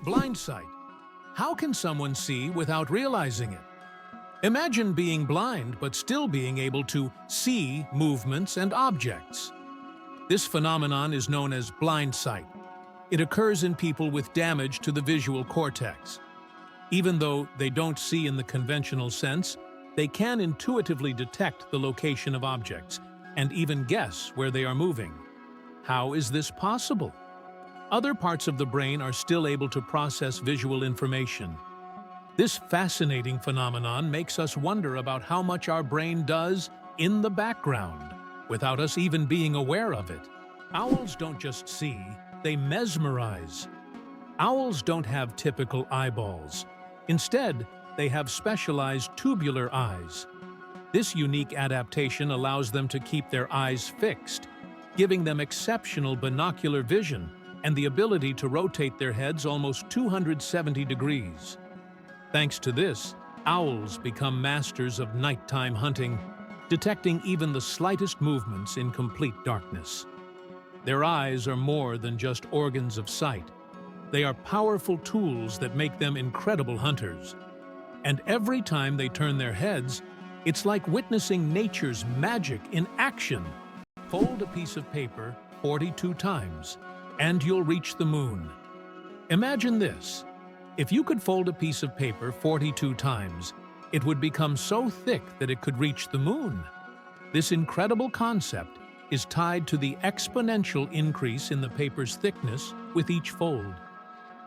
Blind sight. How can someone see without realizing it? Imagine being blind but still being able to see movements and objects. This phenomenon is known as blind sight. It occurs in people with damage to the visual cortex. Even though they don't see in the conventional sense, they can intuitively detect the location of objects and even guess where they are moving. How is this possible? Other parts of the brain are still able to process visual information. This fascinating phenomenon makes us wonder about how much our brain does in the background, without us even being aware of it. Owls don't just see, they mesmerize. Owls don't have typical eyeballs. Instead, they have specialized tubular eyes. This unique adaptation allows them to keep their eyes fixed, giving them exceptional binocular vision and the ability to rotate their heads almost 270 degrees. Thanks to this, owls become masters of nighttime hunting, detecting even the slightest movements in complete darkness. Their eyes are more than just organs of sight. They are powerful tools that make them incredible hunters. And every time they turn their heads, it's like witnessing nature's magic in action. Fold a piece of paper 42 times, and you'll reach the moon. Imagine this. If you could fold a piece of paper 42 times, it would become so thick that it could reach the moon. This incredible concept is tied to the exponential increase in the paper's thickness with each fold.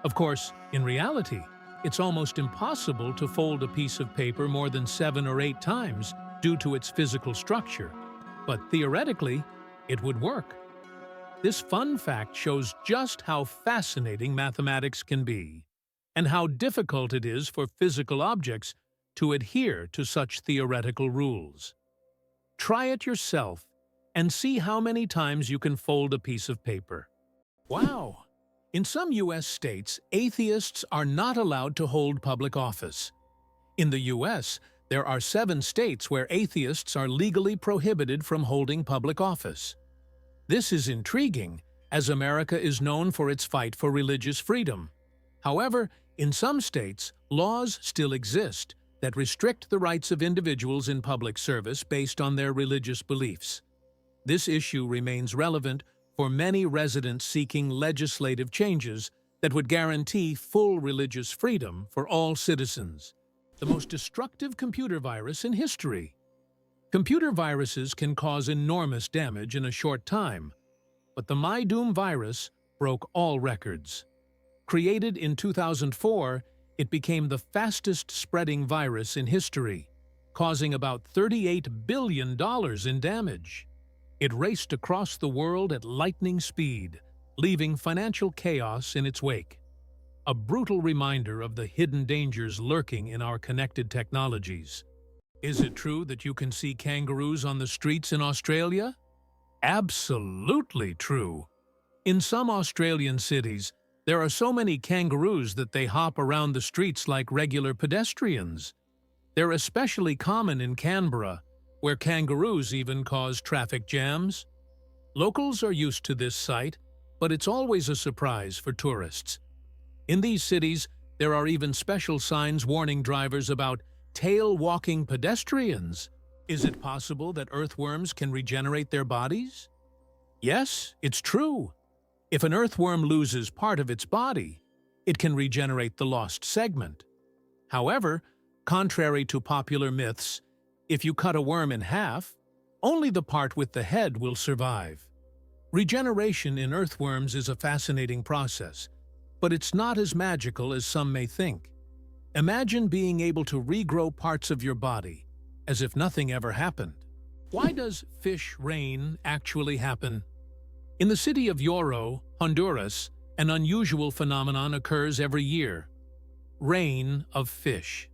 Of course, in reality, it's almost impossible to fold a piece of paper more than 7 or 8 times due to its physical structure. But theoretically, it would work. This fun fact shows just how fascinating mathematics can be, and how difficult it is for physical objects to adhere to such theoretical rules. Try it yourself and see how many times you can fold a piece of paper. Wow! In some U.S. states, atheists are not allowed to hold public office. In the U.S., there are 7 states where atheists are legally prohibited from holding public office. This is intriguing, as America is known for its fight for religious freedom. However, in some states, laws still exist that restrict the rights of individuals in public service based on their religious beliefs. This issue remains relevant for many residents seeking legislative changes that would guarantee full religious freedom for all citizens. The most destructive computer virus in history. Computer viruses can cause enormous damage in a short time, but the MyDoom virus broke all records. Created in 2004, it became the fastest-spreading virus in history, causing about $38 billion in damage. It raced across the world at lightning speed, leaving financial chaos in its wake. A brutal reminder of the hidden dangers lurking in our connected technologies. Is it true that you can see kangaroos on the streets in Australia? Absolutely true. In some Australian cities, there are so many kangaroos that they hop around the streets like regular pedestrians. They're especially common in Canberra, where kangaroos even cause traffic jams. Locals are used to this sight, but it's always a surprise for tourists. In these cities, there are even special signs warning drivers about tail-walking pedestrians. Is it possible that earthworms can regenerate their bodies? Yes, it's true. If an earthworm loses part of its body, it can regenerate the lost segment. However, contrary to popular myths, if you cut a worm in half, only the part with the head will survive. Regeneration in earthworms is a fascinating process, but it's not as magical as some may think. Imagine being able to regrow parts of your body, as if nothing ever happened. Why does fish rain actually happen? In the city of Lloro, Honduras, an unusual phenomenon occurs every year. Rain of fish.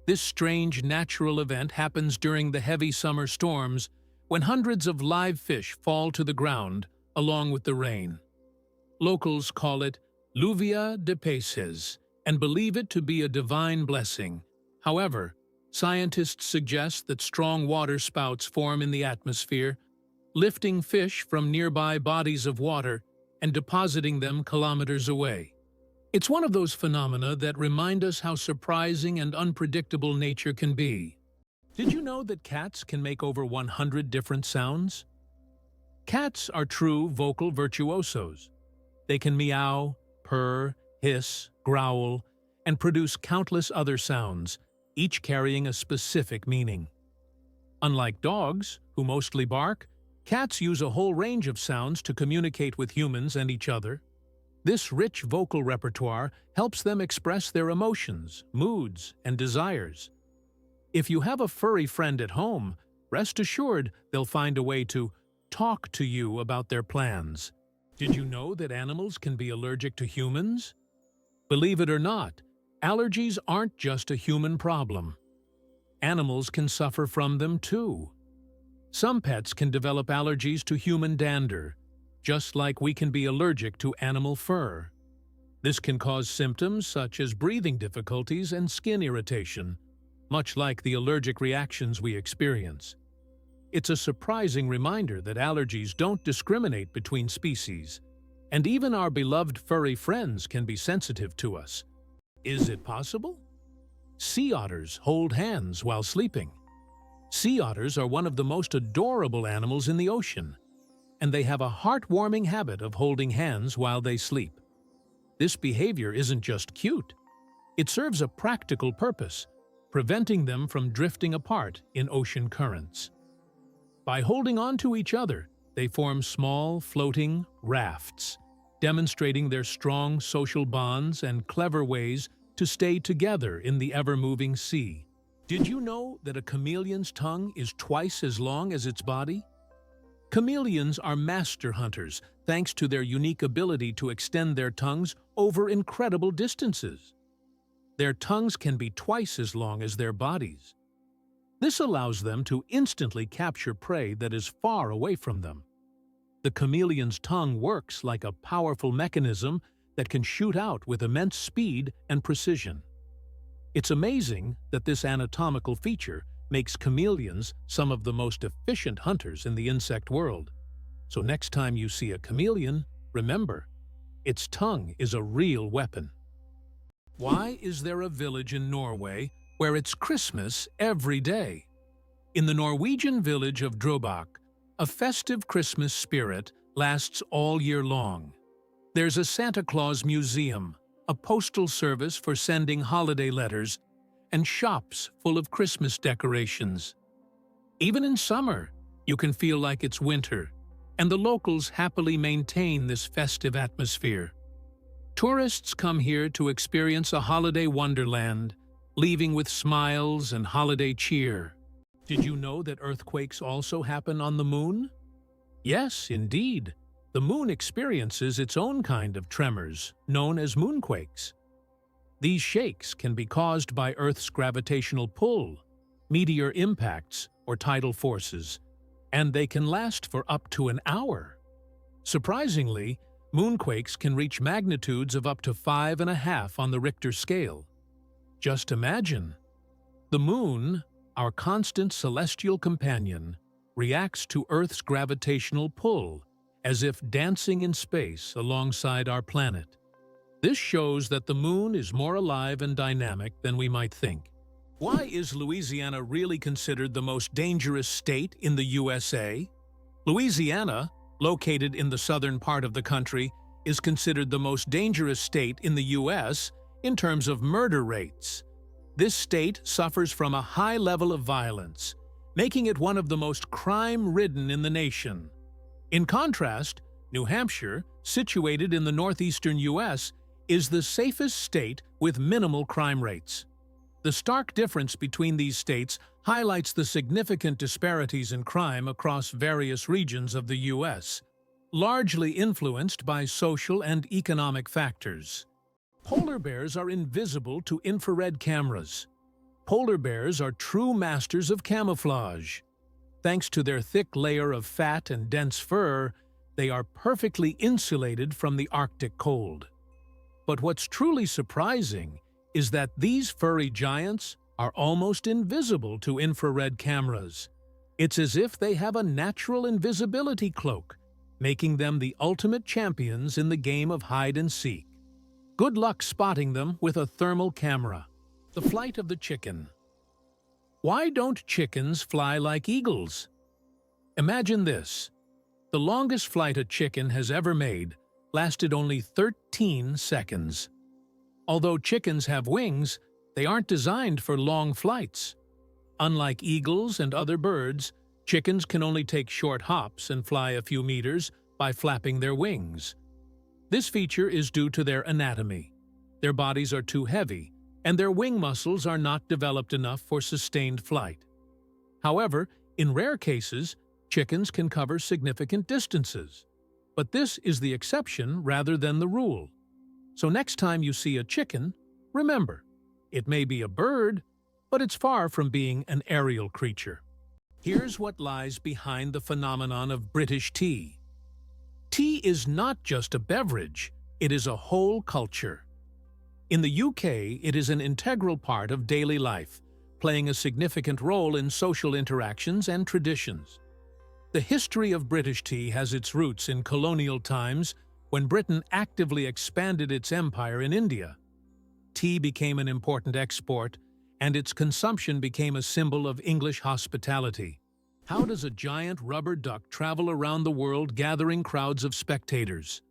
This strange natural event happens during the heavy summer storms when hundreds of live fish fall to the ground along with the rain. Locals call it lluvia de peces and believe it to be a divine blessing. However, scientists suggest that strong water spouts form in the atmosphere, lifting fish from nearby bodies of water and depositing them kilometers away. It's one of those phenomena that remind us how surprising and unpredictable nature can be. Did you know that cats can make over 100 different sounds? Cats are true vocal virtuosos. They can meow, purr, hiss, growl, and produce countless other sounds, each carrying a specific meaning. Unlike dogs, who mostly bark, cats use a whole range of sounds to communicate with humans and each other. This rich vocal repertoire helps them express their emotions, moods, and desires. If you have a furry friend at home, rest assured they'll find a way to talk to you about their plans. Did you know that animals can be allergic to humans? Believe it or not, allergies aren't just a human problem. Animals can suffer from them too. Some pets can develop allergies to human dander, just like we can be allergic to animal fur. This can cause symptoms such as breathing difficulties and skin irritation, much like the allergic reactions we experience. It's a surprising reminder that allergies don't discriminate between species, and even our beloved furry friends can be sensitive to us. Is it possible? Sea otters hold hands while sleeping. Sea otters are one of the most adorable animals in the ocean, and they have a heartwarming habit of holding hands while they sleep. This behavior isn't just cute. It serves a practical purpose, preventing them from drifting apart in ocean currents. By holding on to each other, they form small, floating rafts, demonstrating their strong social bonds and clever ways to stay together in the ever-moving sea. Did you know that a chameleon's tongue is twice as long as its body? Chameleons are master hunters thanks to their unique ability to extend their tongues over incredible distances. Their tongues can be twice as long as their bodies. This allows them to instantly capture prey that is far away from them. The chameleon's tongue works like a powerful mechanism that can shoot out with immense speed and precision. It's amazing that this anatomical feature makes chameleons some of the most efficient hunters in the insect world. So next time you see a chameleon, remember, its tongue is a real weapon. Why is there a village in Norway where it's Christmas every day? In the Norwegian village of Drøbak, a festive Christmas spirit lasts all year long. There's a Santa Claus museum, a postal service for sending holiday letters, and shops full of Christmas decorations. Even in summer, you can feel like it's winter, and the locals happily maintain this festive atmosphere. Tourists come here to experience a holiday wonderland, leaving with smiles and holiday cheer. Did you know that earthquakes also happen on the moon? Yes, indeed. The moon experiences its own kind of tremors, known as moonquakes. These shakes can be caused by Earth's gravitational pull, meteor impacts, or tidal forces, and they can last for up to an hour. Surprisingly, moonquakes can reach magnitudes of up to 5.5 on the Richter scale. Just imagine. The moon, our constant celestial companion, reacts to Earth's gravitational pull, as if dancing in space alongside our planet. This shows that the moon is more alive and dynamic than we might think. Why is Louisiana really considered the most dangerous state in the USA? Louisiana, located in the southern part of the country, is considered the most dangerous state in the US in terms of murder rates. This state suffers from a high level of violence, making it one of the most crime-ridden in the nation. In contrast, New Hampshire, situated in the northeastern US, is the safest state with minimal crime rates. The stark difference between these states highlights the significant disparities in crime across various regions of the U.S., largely influenced by social and economic factors. Polar bears are invisible to infrared cameras. Polar bears are true masters of camouflage. Thanks to their thick layer of fat and dense fur, they are perfectly insulated from the Arctic cold. But what's truly surprising is that these furry giants are almost invisible to infrared cameras. It's as if they have a natural invisibility cloak, making them the ultimate champions in the game of hide and seek. Good luck spotting them with a thermal camera. The flight of the chicken. Why don't chickens fly like eagles? Imagine this. The longest flight a chicken has ever made lasted only 13 seconds. Although chickens have wings, they aren't designed for long flights. Unlike eagles and other birds, chickens can only take short hops and fly a few meters by flapping their wings. This feature is due to their anatomy. Their bodies are too heavy, and their wing muscles are not developed enough for sustained flight. However, in rare cases, chickens can cover significant distances. But this is the exception rather than the rule. So next time you see a chicken, remember, it may be a bird, but it's far from being an aerial creature. Here's what lies behind the phenomenon of British tea. Tea is not just a beverage, it is a whole culture. In the UK, it is an integral part of daily life, playing a significant role in social interactions and traditions. The history of British tea has its roots in colonial times when Britain actively expanded its empire in India. Tea became an important export, and its consumption became a symbol of English hospitality. How does a giant rubber duck travel around the world gathering crowds of spectators?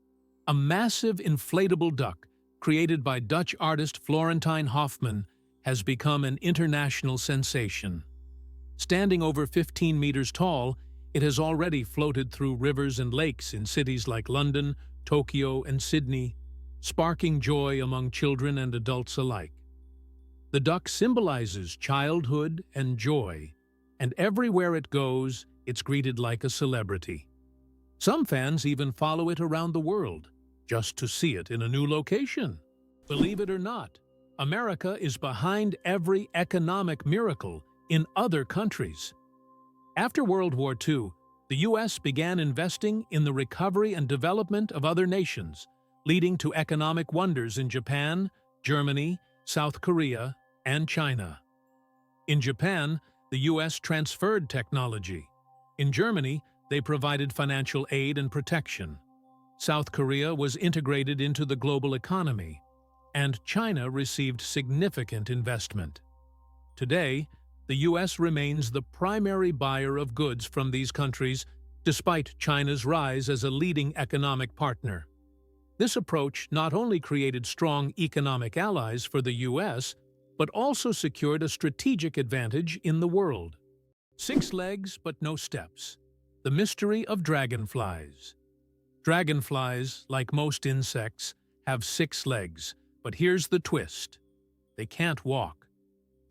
A massive inflatable duck, created by Dutch artist Florentine Hofmann, has become an international sensation. Standing over 15 meters tall, it has already floated through rivers and lakes in cities like London, Tokyo, and Sydney, sparking joy among children and adults alike. The duck symbolizes childhood and joy, and everywhere it goes, it's greeted like a celebrity. Some fans even follow it around the world, just to see it in a new location. Believe it or not, America is behind every economic miracle in other countries. After World War II, the U.S. began investing in the recovery and development of other nations, leading to economic wonders in Japan, Germany, South Korea, and China. In Japan, the U.S. transferred technology. In Germany, they provided financial aid and protection. South Korea was integrated into the global economy, and China received significant investment. Today, the U.S. remains the primary buyer of goods from these countries, despite China's rise as a leading economic partner. This approach not only created strong economic allies for the U.S., but also secured a strategic advantage in the world. 6 legs but no steps. The mystery of dragonflies. Dragonflies, like most insects, have 6 legs, but here's the twist. They can't walk.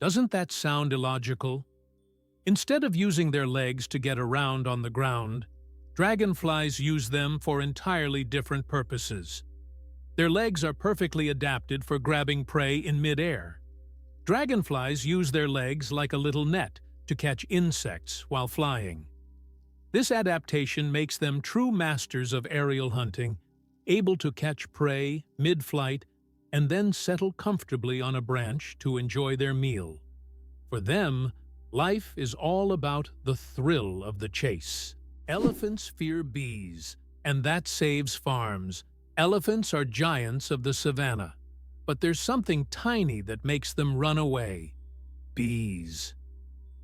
Doesn't that sound illogical? Instead of using their legs to get around on the ground, dragonflies use them for entirely different purposes. Their legs are perfectly adapted for grabbing prey in mid-air. Dragonflies use their legs like a little net to catch insects while flying. This adaptation makes them true masters of aerial hunting, able to catch prey mid-flight and then settle comfortably on a branch to enjoy their meal. For them, life is all about the thrill of the chase. Elephants fear bees, and that saves farms. Elephants are giants of the savannah, but there's something tiny that makes them run away. Bees.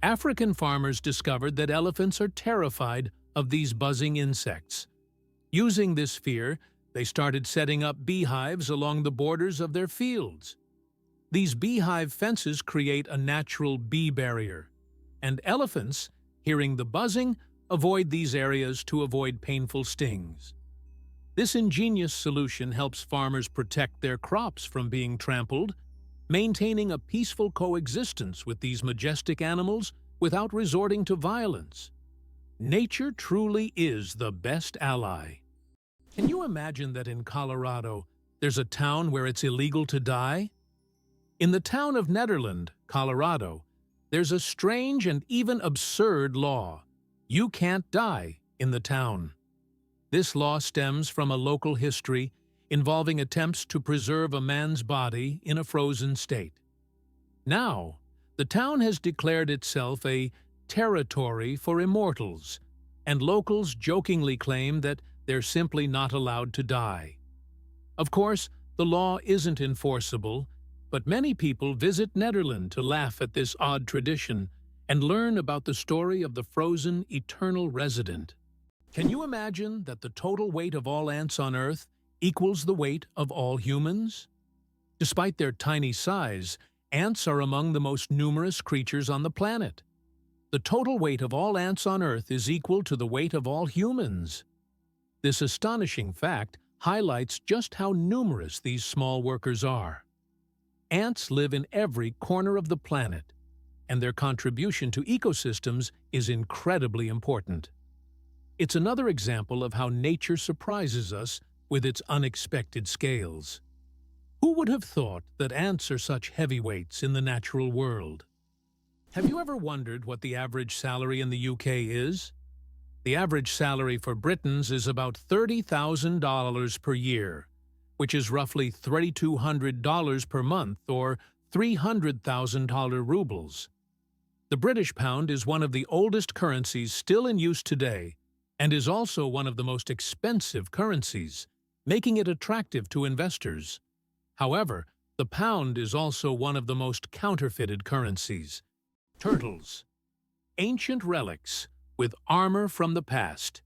African farmers discovered that elephants are terrified of these buzzing insects. Using this fear, they started setting up beehives along the borders of their fields. These beehive fences create a natural bee barrier, and elephants, hearing the buzzing, avoid these areas to avoid painful stings. This ingenious solution helps farmers protect their crops from being trampled, maintaining a peaceful coexistence with these majestic animals without resorting to violence. Nature truly is the best ally. Can you imagine that in Colorado, there's a town where it's illegal to die? In the town of Nederland, Colorado, there's a strange and even absurd law. You can't die in the town. This law stems from a local history involving attempts to preserve a man's body in a frozen state. Now, the town has declared itself a territory for immortals, and locals jokingly claim that they're simply not allowed to die. Of course, The law isn't enforceable, but many people visit Netherlands to laugh at this odd tradition and learn about the story of the frozen eternal resident. Can you imagine that the total weight of all ants on Earth equals the weight of all humans? Despite their tiny size, ants are among the most numerous creatures on the planet. The total weight of all ants on Earth is equal to the weight of all humans. This astonishing fact highlights just how numerous these small workers are. Ants live in every corner of the planet, and their contribution to ecosystems is incredibly important. It's another example of how nature surprises us with its unexpected scales. Who would have thought that ants are such heavyweights in the natural world? Have you ever wondered what the average salary in the UK is? The average salary for Britons is about $30,000 per year, which is roughly $3,200 per month or $300,000 rubles. The British pound is one of the oldest currencies still in use today and is also one of the most expensive currencies, making it attractive to investors. However, the pound is also one of the most counterfeited currencies. Turtles. Ancient relics with armor from the past.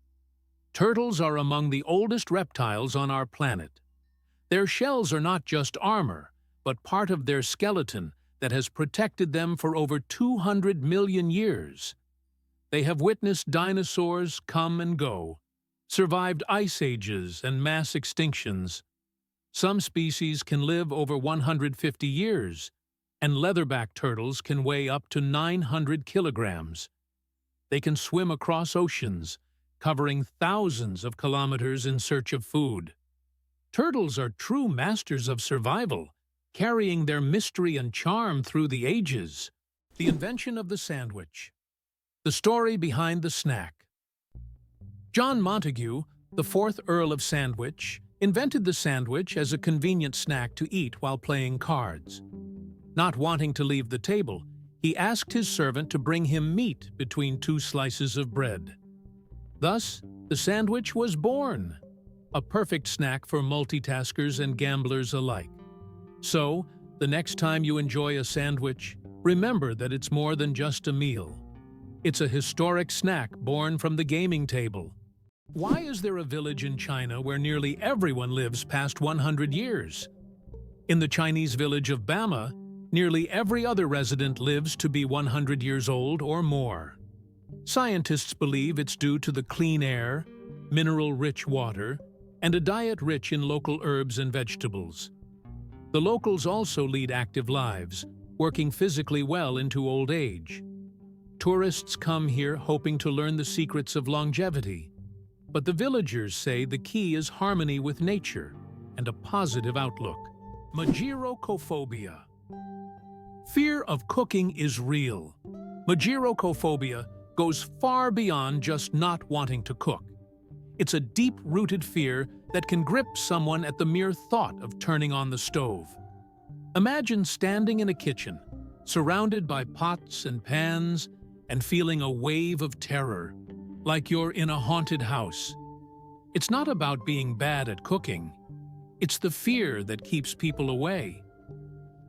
Turtles are among the oldest reptiles on our planet. Their shells are not just armor, but part of their skeleton that has protected them for over 200 million years. They have witnessed dinosaurs come and go, survived ice ages and mass extinctions. Some species can live over 150 years, and leatherback turtles can weigh up to 900 kilograms. They can swim across oceans, covering thousands of kilometers in search of food. Turtles are true masters of survival, carrying their mystery and charm through the ages. The invention of the sandwich. The story behind the snack. John Montagu, the 4th Earl of Sandwich, invented the sandwich as a convenient snack to eat while playing cards. Not wanting to leave the table, he asked his servant to bring him meat between 2 slices of bread. Thus, the sandwich was born, a perfect snack for multitaskers and gamblers alike. So, the next time you enjoy a sandwich, remember that it's more than just a meal. It's a historic snack born from the gaming table. Why is there a village in China where nearly everyone lives past 100 years? In the Chinese village of Bama, nearly every other resident lives to be 100 years old or more. Scientists believe it's due to the clean air, mineral-rich water, and a diet rich in local herbs and vegetables. The locals also lead active lives, working physically well into old age. Tourists come here hoping to learn the secrets of longevity, but the villagers say the key is harmony with nature and a positive outlook. Magirocophobia. Fear of cooking is real. Magirocophobia goes far beyond just not wanting to cook. It's a deep-rooted fear that can grip someone at the mere thought of turning on the stove. Imagine standing in a kitchen, surrounded by pots and pans, and feeling a wave of terror, like you're in a haunted house. It's not about being bad at cooking. It's the fear that keeps people away.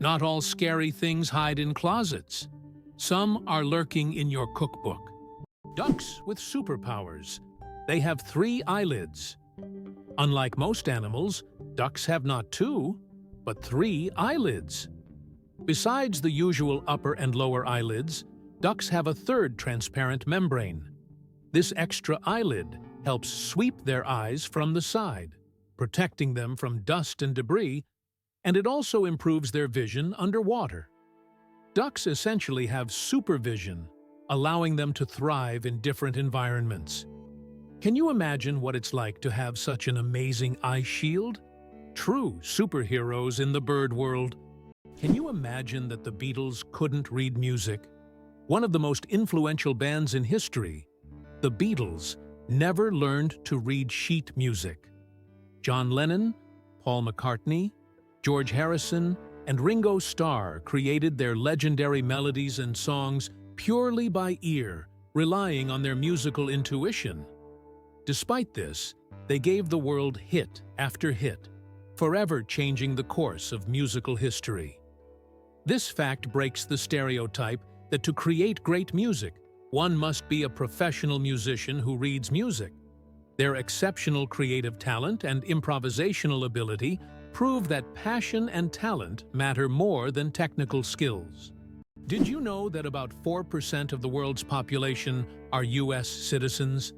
Not all scary things hide in closets. Some are lurking in your cookbook. Ducks with superpowers. They have 3 eyelids. Unlike most animals, ducks have not 2, but 3 eyelids. Besides the usual upper and lower eyelids, ducks have a 3rd transparent membrane. This extra eyelid helps sweep their eyes from the side, protecting them from dust and debris, and it also improves their vision underwater. Ducks essentially have supervision, allowing them to thrive in different environments. Can you imagine what it's like to have such an amazing eye shield? True superheroes in the bird world. Can you imagine that the Beatles couldn't read music? One of the most influential bands in history, the Beatles, never learned to read sheet music. John Lennon, Paul McCartney, George Harrison, and Ringo Starr created their legendary melodies and songs purely by ear, relying on their musical intuition. Despite this, they gave the world hit after hit, forever changing the course of musical history. This fact breaks the stereotype that to create great music, one must be a professional musician who reads music. Their exceptional creative talent and improvisational ability prove that passion and talent matter more than technical skills. Did you know that about 4% of the world's population are U.S. citizens?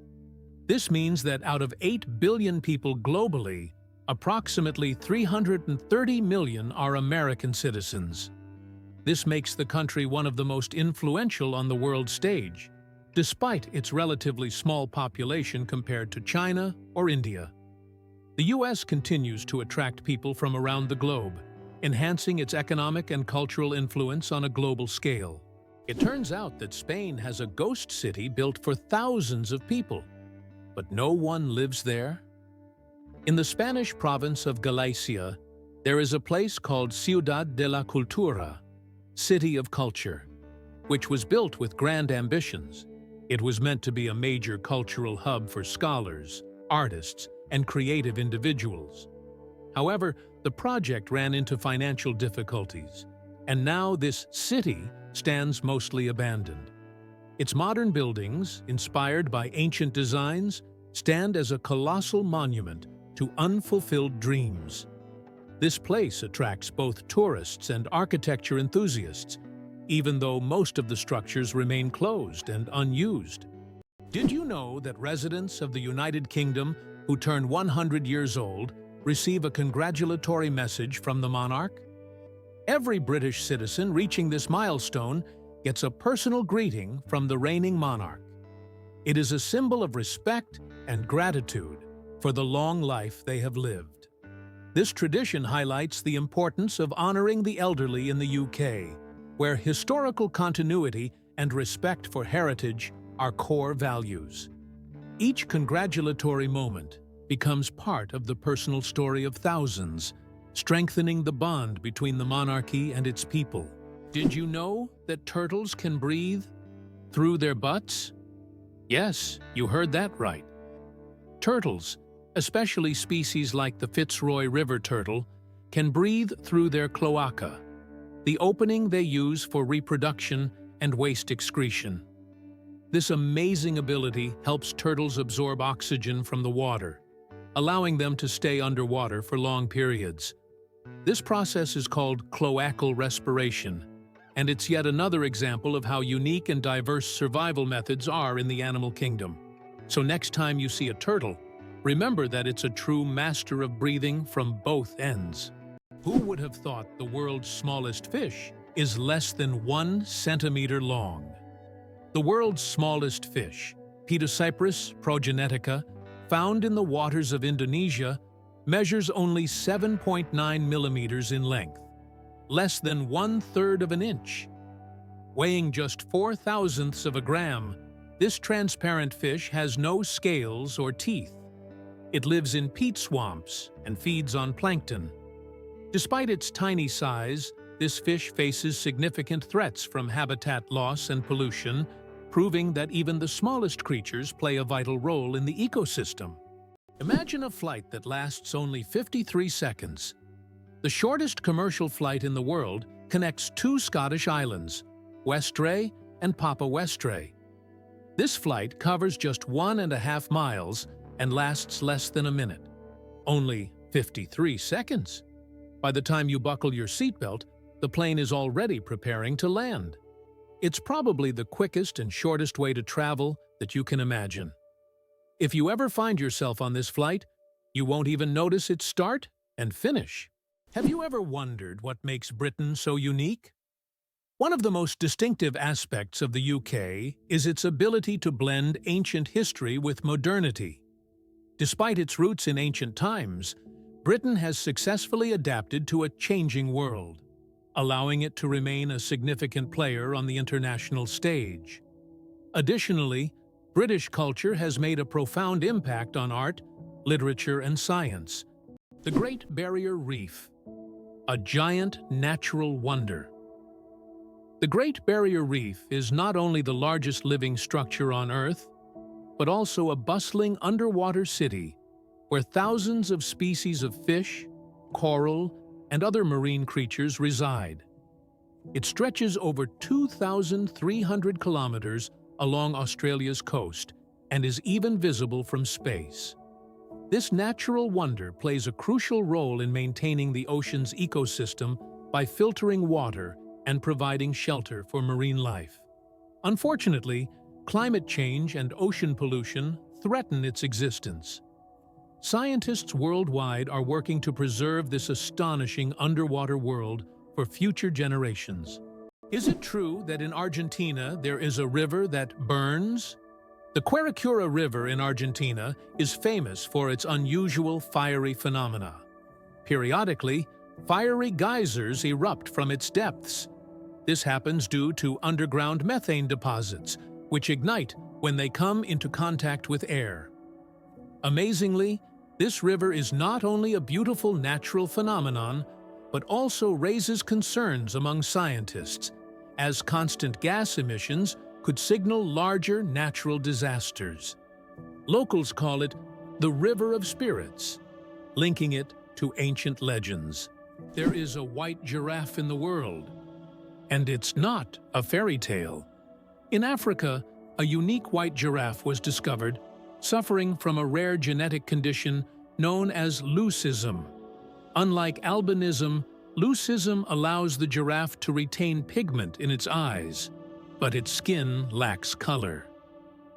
This means that out of 8 billion people globally, approximately 330 million are American citizens. This makes the country one of the most influential on the world stage, despite its relatively small population compared to China or India. The U.S. continues to attract people from around the globe, enhancing its economic and cultural influence on a global scale. It turns out that Spain has a ghost city built for thousands of people, but no one lives there. In the Spanish province of Galicia, there is a place called Ciudad de la Cultura, City of Culture, which was built with grand ambitions. It was meant to be a major cultural hub for scholars, artists, and creative individuals. However, the project ran into financial difficulties, and now this city stands mostly abandoned. Its modern buildings, inspired by ancient designs, stand as a colossal monument to unfulfilled dreams. This place attracts both tourists and architecture enthusiasts, even though most of the structures remain closed and unused. Did you know that residents of the United Kingdom who turn 100 years old receive a congratulatory message from the monarch? Every British citizen reaching this milestone gets a personal greeting from the reigning monarch. It is a symbol of respect and gratitude for the long life they have lived. This tradition highlights the importance of honoring the elderly in the UK, where historical continuity and respect for heritage are core values. Each congratulatory moment becomes part of the personal story of thousands, strengthening the bond between the monarchy and its people. Did you know that turtles can breathe through their butts? Yes, you heard that right. Turtles, especially species like the Fitzroy River turtle, can breathe through their cloaca, the opening they use for reproduction and waste excretion. This amazing ability helps turtles absorb oxygen from the water, allowing them to stay underwater for long periods. This process is called cloacal respiration, and it's yet another example of how unique and diverse survival methods are in the animal kingdom. So next time you see a turtle, remember that it's a true master of breathing from both ends. Who would have thought the world's smallest fish is less than 1 centimeter long? The world's smallest fish, Petacyprus progenetica, found in the waters of Indonesia, measures only 7.9 millimeters in length, less than 1/3 of an inch. Weighing just 0.004 of a gram, this transparent fish has no scales or teeth. It lives in peat swamps and feeds on plankton. Despite its tiny size, this fish faces significant threats from habitat loss and pollution, proving that even the smallest creatures play a vital role in the ecosystem. Imagine a flight that lasts only 53 seconds. The shortest commercial flight in the world connects 2 Scottish islands, Westray and Papa Westray. This flight covers just 1.5 miles and lasts less than a minute. Only 53 seconds. By the time you buckle your seatbelt, the plane is already preparing to land. It's probably the quickest and shortest way to travel that you can imagine. If you ever find yourself on this flight, you won't even notice it start and finish. Have you ever wondered what makes Britain so unique? One of the most distinctive aspects of the UK is its ability to blend ancient history with modernity. Despite its roots in ancient times, Britain has successfully adapted to a changing world, allowing it to remain a significant player on the international stage. Additionally, British culture has made a profound impact on art, literature, and science. The Great Barrier Reef, a giant natural wonder. The Great Barrier Reef is not only the largest living structure on Earth, but also a bustling underwater city where thousands of species of fish, coral, and other marine creatures reside. It stretches over 2,300 kilometers along Australia's coast and is even visible from space. This natural wonder plays a crucial role in maintaining the ocean's ecosystem by filtering water and providing shelter for marine life. Unfortunately, climate change and ocean pollution threaten its existence. Scientists worldwide are working to preserve this astonishing underwater world for future generations. Is it true that in Argentina there is a river that burns? The Quilicura River in Argentina is famous for its unusual fiery phenomena. Periodically, fiery geysers erupt from its depths. This happens due to underground methane deposits, which ignite when they come into contact with air. Amazingly, this river is not only a beautiful natural phenomenon, but also raises concerns among scientists, as constant gas emissions could signal larger natural disasters. Locals call it the River of Spirits, linking it to ancient legends. There is a white giraffe in the world, and it's not a fairy tale. In Africa, a unique white giraffe was discovered, suffering from a rare genetic condition known as leucism. Unlike albinism, leucism allows the giraffe to retain pigment in its eyes, but its skin lacks color.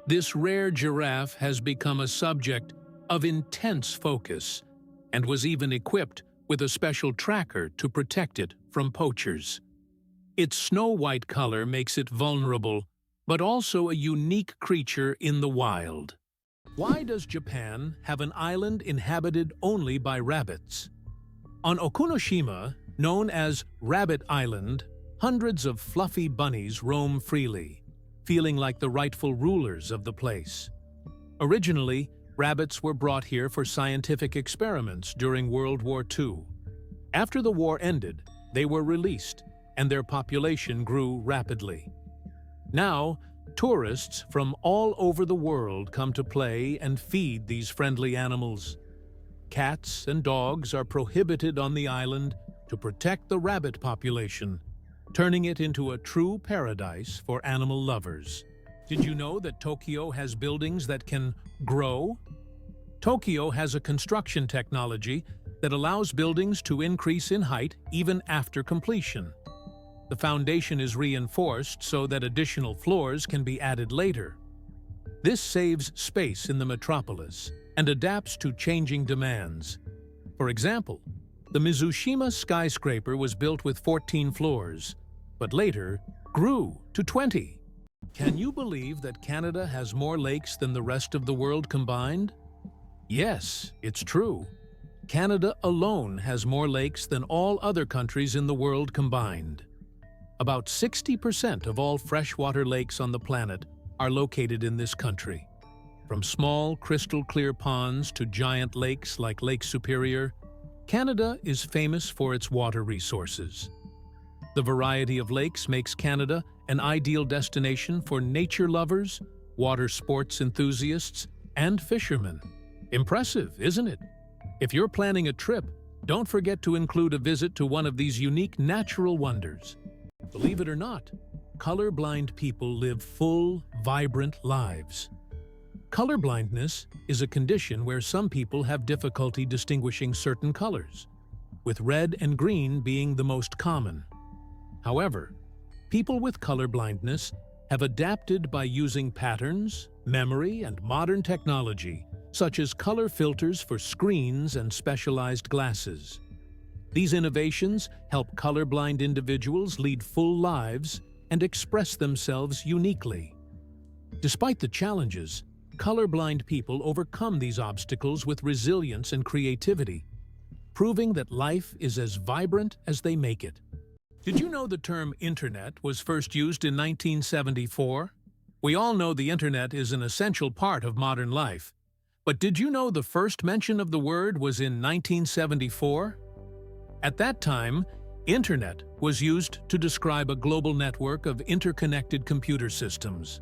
This rare giraffe has become a subject of intense focus and was even equipped with a special tracker to protect it from poachers. Its snow-white color makes it vulnerable, but also a unique creature in the wild. Why does Japan have an island inhabited only by rabbits? On Okunoshima, known as Rabbit Island, hundreds of fluffy bunnies roam freely, feeling like the rightful rulers of the place. Originally, rabbits were brought here for scientific experiments during World War II. After the war ended, they were released, and their population grew rapidly. Now, tourists from all over the world come to play and feed these friendly animals. Cats and dogs are prohibited on the island to protect the rabbit population, turning it into a true paradise for animal lovers. Did you know that Tokyo has buildings that can grow? Tokyo has a construction technology that allows buildings to increase in height even after completion. The foundation is reinforced so that additional floors can be added later. This saves space in the metropolis and adapts to changing demands. For example, the Mizushima skyscraper was built with 14 floors, but later grew to 20. Can you believe that Canada has more lakes than the rest of the world combined? Yes, it's true. Canada alone has more lakes than all other countries in the world combined. About 60% of all freshwater lakes on the planet are located in this country. From small, crystal-clear ponds to giant lakes like Lake Superior, Canada is famous for its water resources. The variety of lakes makes Canada an ideal destination for nature lovers, water sports enthusiasts, and fishermen. Impressive, isn't it? If you're planning a trip, don't forget to include a visit to one of these unique natural wonders. Believe it or not, colorblind people live full, vibrant lives. Colorblindness is a condition where some people have difficulty distinguishing certain colors, with red and green being the most common. However, people with colorblindness have adapted by using patterns, memory, and modern technology, such as color filters for screens and specialized glasses. These innovations help colorblind individuals lead full lives and express themselves uniquely. Despite the challenges, colorblind people overcome these obstacles with resilience and creativity, proving that life is as vibrant as they make it. Did you know the term Internet was first used in 1974? We all know the Internet is an essential part of modern life. But did you know the first mention of the word was in 1974? At that time, Internet was used to describe a global network of interconnected computer systems.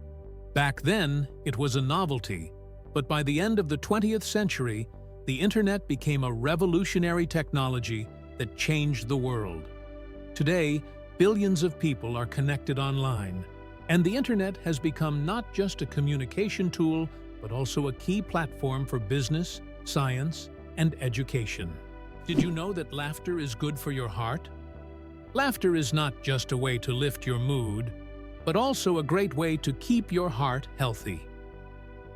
Back then, it was a novelty, but by the end of the 20th century, the internet became a revolutionary technology that changed the world. Today, billions of people are connected online, and the internet has become not just a communication tool, but also a key platform for business, science, and education. Did you know that laughter is good for your heart? Laughter is not just a way to lift your mood, but also a great way to keep your heart healthy.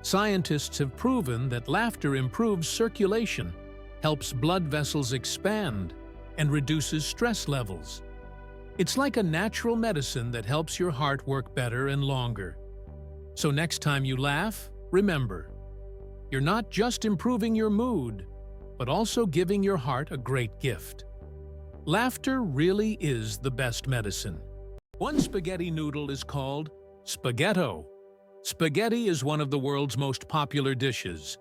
Scientists have proven that laughter improves circulation, helps blood vessels expand, and reduces stress levels. It's like a natural medicine that helps your heart work better and longer. So next time you laugh, remember, you're not just improving your mood, but also giving your heart a great gift. Laughter really is the best medicine. One spaghetti noodle is called spaghetto. Spaghetti is one of the world's most popular dishes.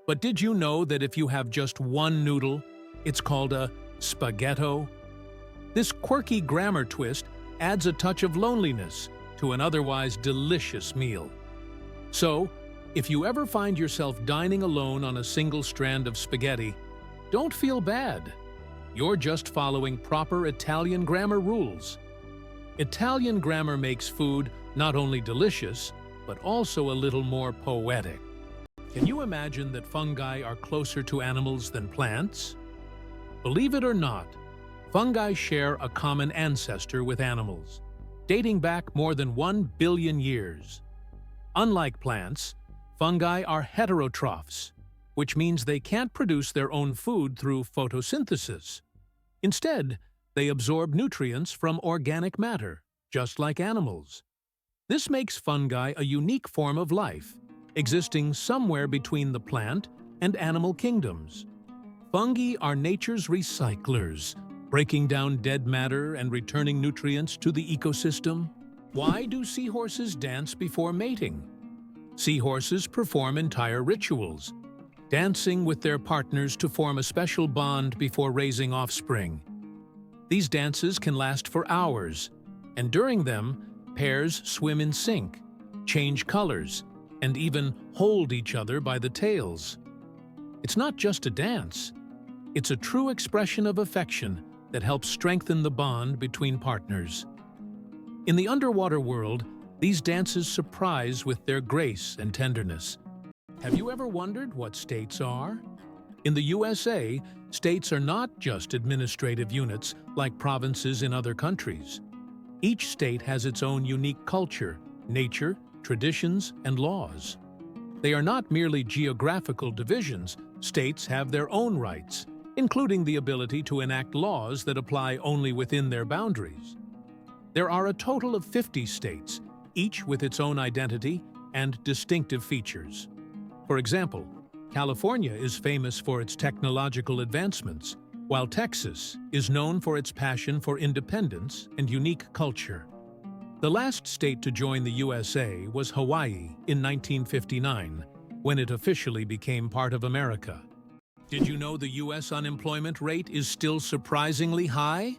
But did you know that if you have just one noodle, it's called a spaghetto? This quirky grammar twist adds a touch of loneliness to an otherwise delicious meal. So, if you ever find yourself dining alone on a single strand of spaghetti, don't feel bad. You're just following proper Italian grammar rules. Italian grammar makes food not only delicious, but also a little more poetic. Can you imagine that fungi are closer to animals than plants? Believe it or not, fungi share a common ancestor with animals, dating back more than 1 billion years. Unlike plants, fungi are heterotrophs, which means they can't produce their own food through photosynthesis. Instead, they absorb nutrients from organic matter, just like animals. This makes fungi a unique form of life, existing somewhere between the plant and animal kingdoms. Fungi are nature's recyclers, breaking down dead matter and returning nutrients to the ecosystem. Why do seahorses dance before mating? Seahorses perform entire rituals, dancing with their partners to form a special bond before raising offspring. These dances can last for hours, and during them, pairs swim in sync, change colors, and even hold each other by the tails. It's not just a dance. It's a true expression of affection that helps strengthen the bond between partners. In the underwater world, these dances surprise with their grace and tenderness. Have you ever wondered what states are? In the USA, states are not just administrative units like provinces in other countries. Each state has its own unique culture, nature, traditions, and laws. They are not merely geographical divisions. States have their own rights, including the ability to enact laws that apply only within their boundaries. There are a total of 50 states, each with its own identity and distinctive features. For example, California is famous for its technological advancements, while Texas is known for its passion for independence and unique culture. The last state to join the USA was Hawaii in 1959, when it officially became part of America. Did you know the U.S. unemployment rate is still surprisingly high?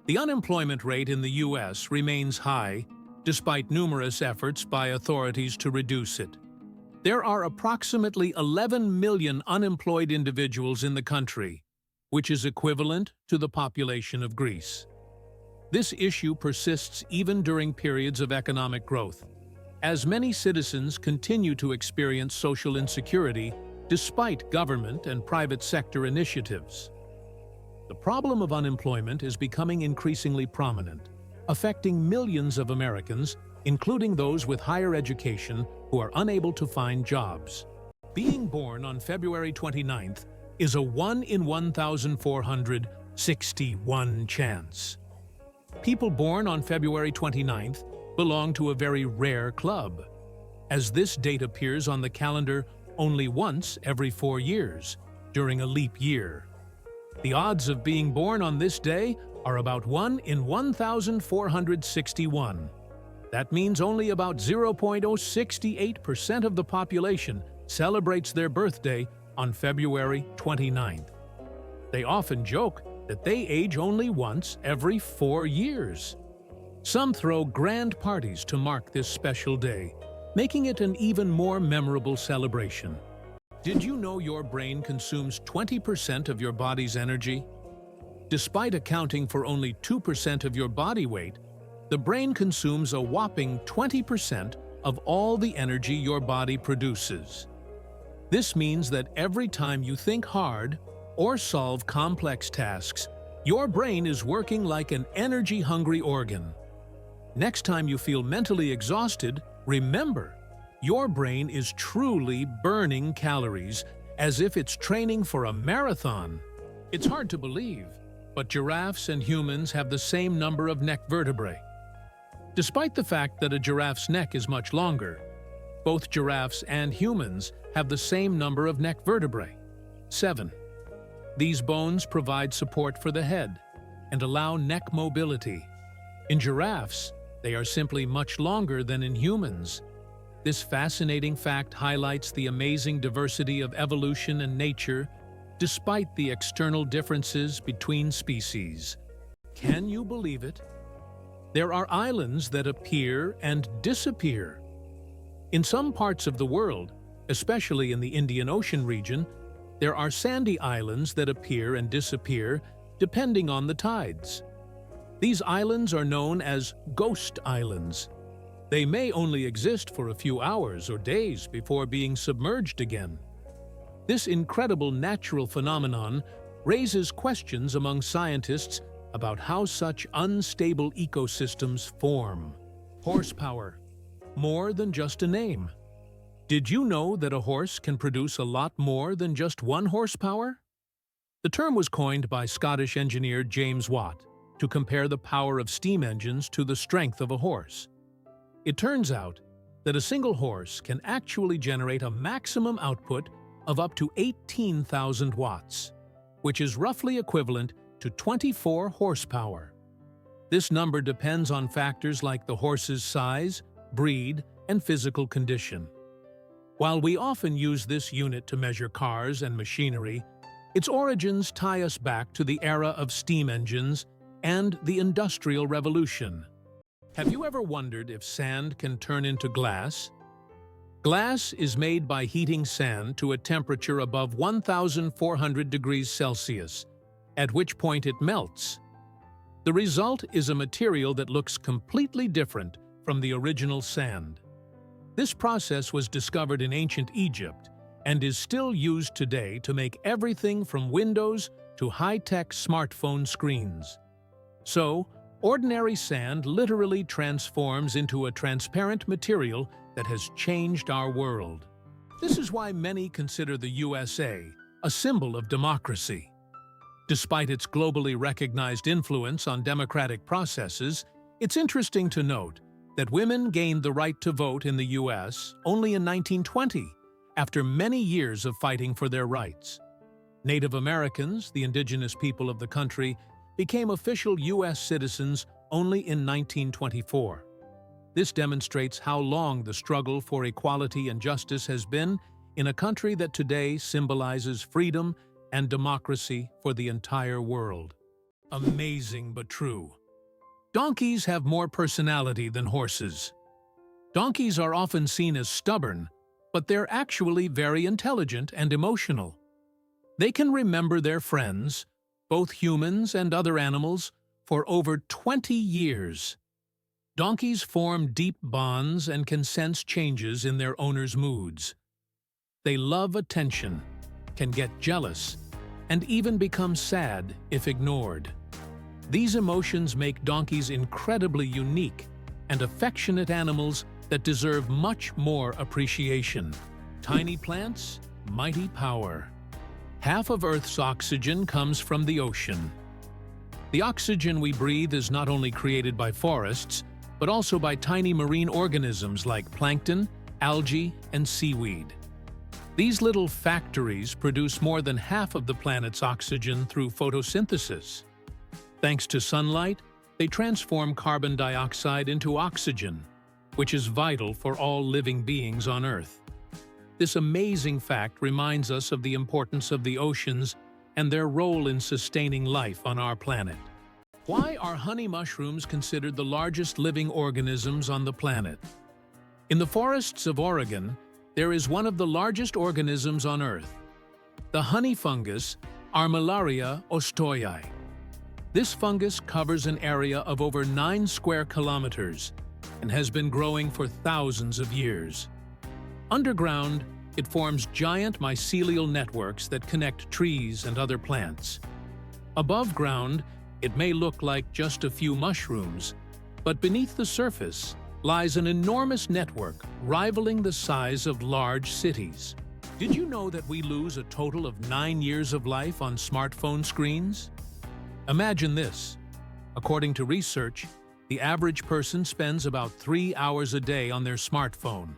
The unemployment rate in the U.S. remains high, despite numerous efforts by authorities to reduce it. There are approximately 11 million unemployed individuals in the country, which is equivalent to the population of Greece. This issue persists even during periods of economic growth, as many citizens continue to experience social insecurity despite government and private sector initiatives. The problem of unemployment is becoming increasingly prominent, affecting millions of Americans, including those with higher education who are unable to find jobs. Being born on February 29th is a 1 in 1,461 chance. People born on February 29th belong to a very rare club, as this date appears on the calendar only once every 4 years, during a leap year. The odds of being born on this day are about 1 in 1,461. That means only about 0.068% of the population celebrates their birthday on February 29th. They often joke that they age only once every 4 years. Some throw grand parties to mark this special day, making it an even more memorable celebration. Did you know your brain consumes 20% of your body's energy? Despite accounting for only 2% of your body weight, the brain consumes a whopping 20% of all the energy your body produces. This means that every time you think hard or solve complex tasks, your brain is working like an energy-hungry organ. Next time you feel mentally exhausted, remember, your brain is truly burning calories as if it's training for a marathon. It's hard to believe, but giraffes and humans have the same number of neck vertebrae. Despite the fact that a giraffe's neck is much longer, both giraffes and humans have the same number of neck vertebrae, 7. These bones provide support for the head and allow neck mobility. In giraffes, they are simply much longer than in humans. This fascinating fact highlights the amazing diversity of evolution and nature despite the external differences between species. Can you believe it? There are islands that appear and disappear. In some parts of the world, especially in the Indian Ocean region, there are sandy islands that appear and disappear depending on the tides. These islands are known as ghost islands. They may only exist for a few hours or days before being submerged again. This incredible natural phenomenon raises questions among scientists about how such unstable ecosystems form. Horsepower. More than just a name. Did you know that a horse can produce a lot more than just 1 horsepower? The term was coined by Scottish engineer James Watt to compare the power of steam engines to the strength of a horse. It turns out that a single horse can actually generate a maximum output of up to 18,000 watts, which is roughly equivalent to 24 horsepower. This number depends on factors like the horse's size, breed, and physical condition. While we often use this unit to measure cars and machinery, its origins tie us back to the era of steam engines and the Industrial Revolution. Have you ever wondered if sand can turn into glass? Glass is made by heating sand to a temperature above 1,400 degrees Celsius, at which point it melts. The result is a material that looks completely different from the original sand. This process was discovered in ancient Egypt and is still used today to make everything from windows to high-tech smartphone screens. So, ordinary sand literally transforms into a transparent material that has changed our world. This is why many consider the USA a symbol of democracy. Despite its globally recognized influence on democratic processes, it's interesting to note that women gained the right to vote in the US only in 1920, after many years of fighting for their rights. Native Americans, the indigenous people of the country, became official US citizens only in 1924. This demonstrates how long the struggle for equality and justice has been in a country that today symbolizes freedom and democracy for the entire world. Amazing but true. Donkeys have more personality than horses. Donkeys are often seen as stubborn, but they're actually very intelligent and emotional. They can remember their friends, both humans and other animals, for over 20 years. Donkeys form deep bonds and can sense changes in their owners' moods. They love attention, can get jealous, and even become sad if ignored. These emotions make donkeys incredibly unique and affectionate animals that deserve much more appreciation. Tiny plants, mighty power. Half of Earth's oxygen comes from the ocean. The oxygen we breathe is not only created by forests, but also by tiny marine organisms like plankton, algae, and seaweed. These little factories produce more than half of the planet's oxygen through photosynthesis. Thanks to sunlight, they transform carbon dioxide into oxygen, which is vital for all living beings on Earth. This amazing fact reminds us of the importance of the oceans and their role in sustaining life on our planet. Why are honey mushrooms considered the largest living organisms on the planet? In the forests of Oregon, there is one of the largest organisms on Earth, the honey fungus Armillaria ostoyi. This fungus covers an area of over 9 square kilometers and has been growing for thousands of years. Underground, it forms giant mycelial networks that connect trees and other plants. Above ground, it may look like just a few mushrooms, but beneath the surface lies an enormous network rivaling the size of large cities. Did you know that we lose a total of 9 years of life on smartphone screens? Imagine this. According to research, the average person spends about 3 hours a day on their smartphone.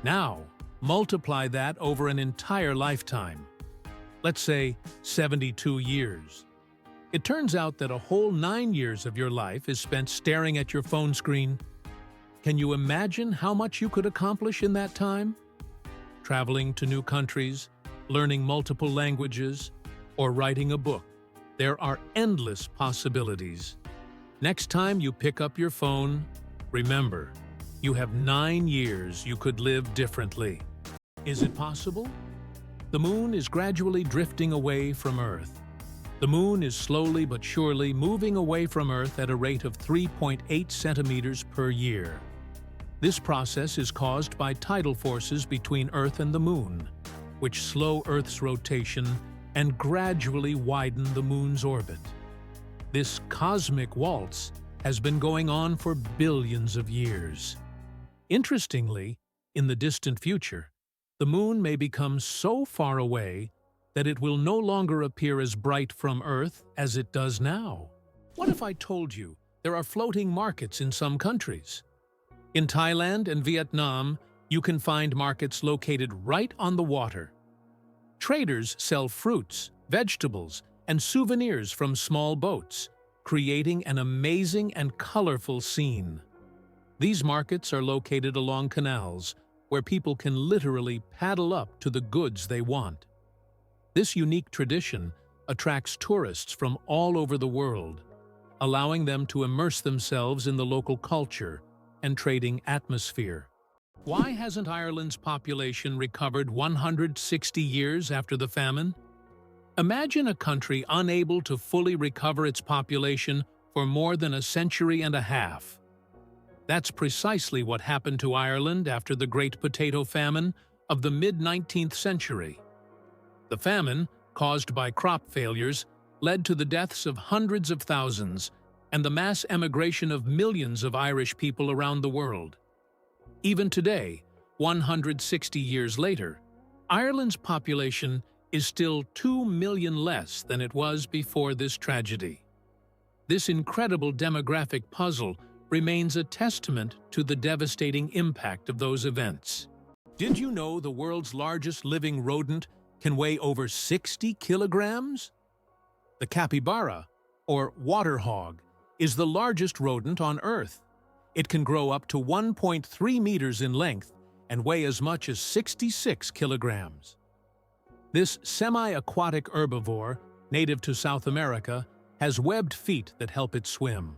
Now, multiply that over an entire lifetime. Let's say 72 years. It turns out that a whole 9 years of your life is spent staring at your phone screen. Can you imagine how much you could accomplish in that time? Traveling to new countries, learning multiple languages, or writing a book. There are endless possibilities. Next time you pick up your phone, remember, you have 9 years you could live differently. Is it possible? The moon is gradually drifting away from Earth. The moon is slowly but surely moving away from Earth at a rate of 3.8 centimeters per year. This process is caused by tidal forces between Earth and the moon, which slow Earth's rotation and gradually widen the moon's orbit. This cosmic waltz has been going on for billions of years. Interestingly, in the distant future, the moon may become so far away that it will no longer appear as bright from Earth as it does now. What if I told you there are floating markets in some countries? In Thailand and Vietnam, you can find markets located right on the water. Traders sell fruits, vegetables, and souvenirs from small boats, creating an amazing and colorful scene. These markets are located along canals, where people can literally paddle up to the goods they want. This unique tradition attracts tourists from all over the world, allowing them to immerse themselves in the local culture and trading atmosphere. Why hasn't Ireland's population recovered 160 years after the famine? Imagine a country unable to fully recover its population for more than a century and a half. That's precisely what happened to Ireland after the Great Potato Famine of the mid-19th century. The famine, caused by crop failures, led to the deaths of hundreds of thousands and the mass emigration of millions of Irish people around the world. Even today, 160 years later, Ireland's population is still 2 million less than it was before this tragedy. This incredible demographic puzzle remains a testament to the devastating impact of those events. Did you know the world's largest living rodent can weigh over 60 kilograms? The capybara, or water hog, is the largest rodent on Earth. It can grow up to 1.3 meters in length and weigh as much as 66 kilograms. This semi-aquatic herbivore, native to South America, has webbed feet that help it swim.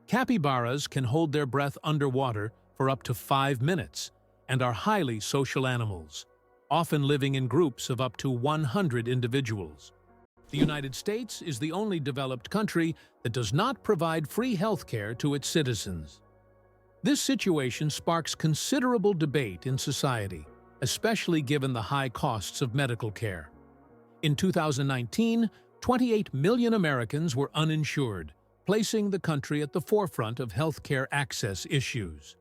Capybaras can hold their breath underwater for up to 5 minutes and are highly social animals, often living in groups of up to 100 individuals. The United States is the only developed country that does not provide free health care to its citizens. This situation sparks considerable debate in society, especially given the high costs of medical care. In 2019, 28 million Americans were uninsured, placing the country at the forefront of healthcare access issues.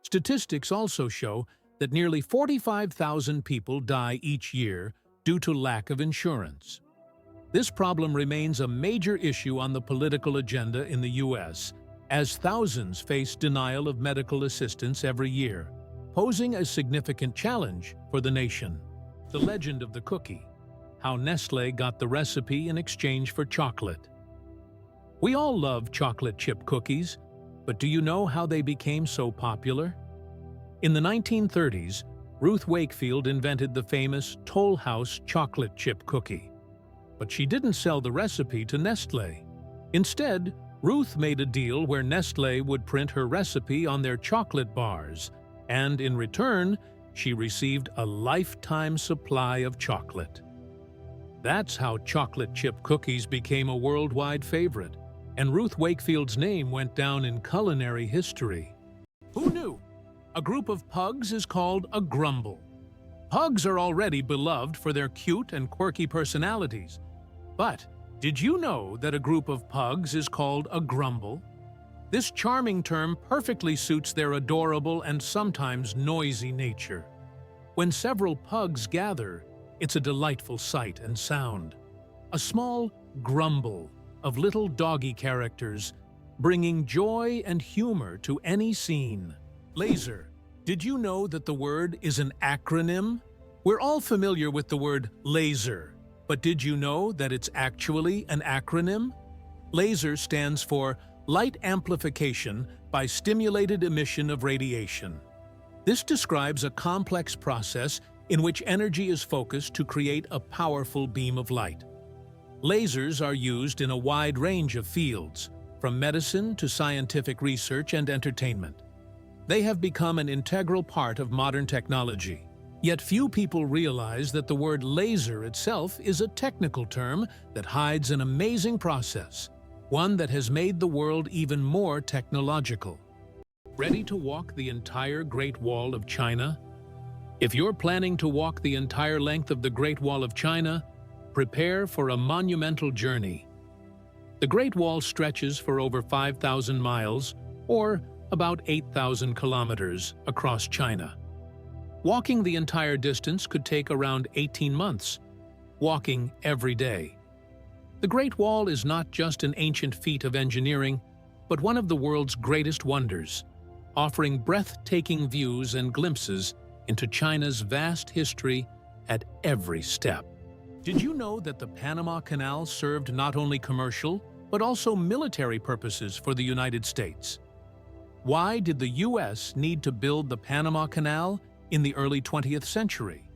Statistics also show that nearly 45,000 people die each year due to lack of insurance. This problem remains a major issue on the political agenda in the U.S., as thousands face denial of medical assistance every year, posing a significant challenge for the nation. The legend of the cookie: how Nestlé got the recipe in exchange for chocolate. We all love chocolate chip cookies, but do you know how they became so popular? In the 1930s, Ruth Wakefield invented the famous Toll House chocolate chip cookie. But she didn't sell the recipe to Nestlé. Instead, Ruth made a deal where Nestlé would print her recipe on their chocolate bars, and in return, she received a lifetime supply of chocolate. That's how chocolate chip cookies became a worldwide favorite, and Ruth Wakefield's name went down in culinary history. Who knew? A group of pugs is called a grumble. Pugs are already beloved for their cute and quirky personalities. But did you know that a group of pugs is called a grumble? This charming term perfectly suits their adorable and sometimes noisy nature. When several pugs gather, it's a delightful sight and sound. A small grumble of little doggy characters, bringing joy and humor to any scene. Laser. Did you know that the word is an acronym? We're all familiar with the word laser, but did you know that it's actually an acronym? LASER stands for Light Amplification by Stimulated Emission of Radiation. This describes a complex process in which energy is focused to create a powerful beam of light. Lasers are used in a wide range of fields, from medicine to scientific research and entertainment. They have become an integral part of modern technology. Yet few people realize that the word laser itself is a technical term that hides an amazing process, one that has made the world even more technological. Ready to walk the entire Great Wall of China? If you're planning to walk the entire length of the Great Wall of China, prepare for a monumental journey. The Great Wall stretches for over 5,000 miles, or about 8,000 kilometers, across China. Walking the entire distance could take around 18 months, walking every day. The Great Wall is not just an ancient feat of engineering, but one of the world's greatest wonders, offering breathtaking views and glimpses into China's vast history at every step. Did you know that the Panama Canal served not only commercial, but also military purposes for the United States? Why did the U.S. need to build the Panama Canal in the early 20th century?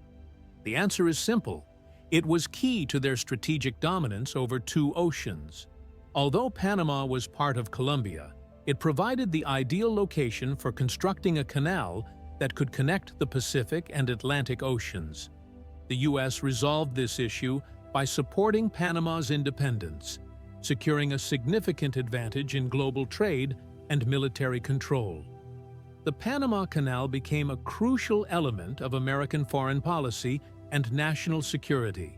The answer is simple. It was key to their strategic dominance over two oceans. Although Panama was part of Colombia, it provided the ideal location for constructing a canal that could connect the Pacific and Atlantic Oceans. The U.S. resolved this issue by supporting Panama's independence, securing a significant advantage in global trade and military control. The Panama Canal became a crucial element of American foreign policy and national security,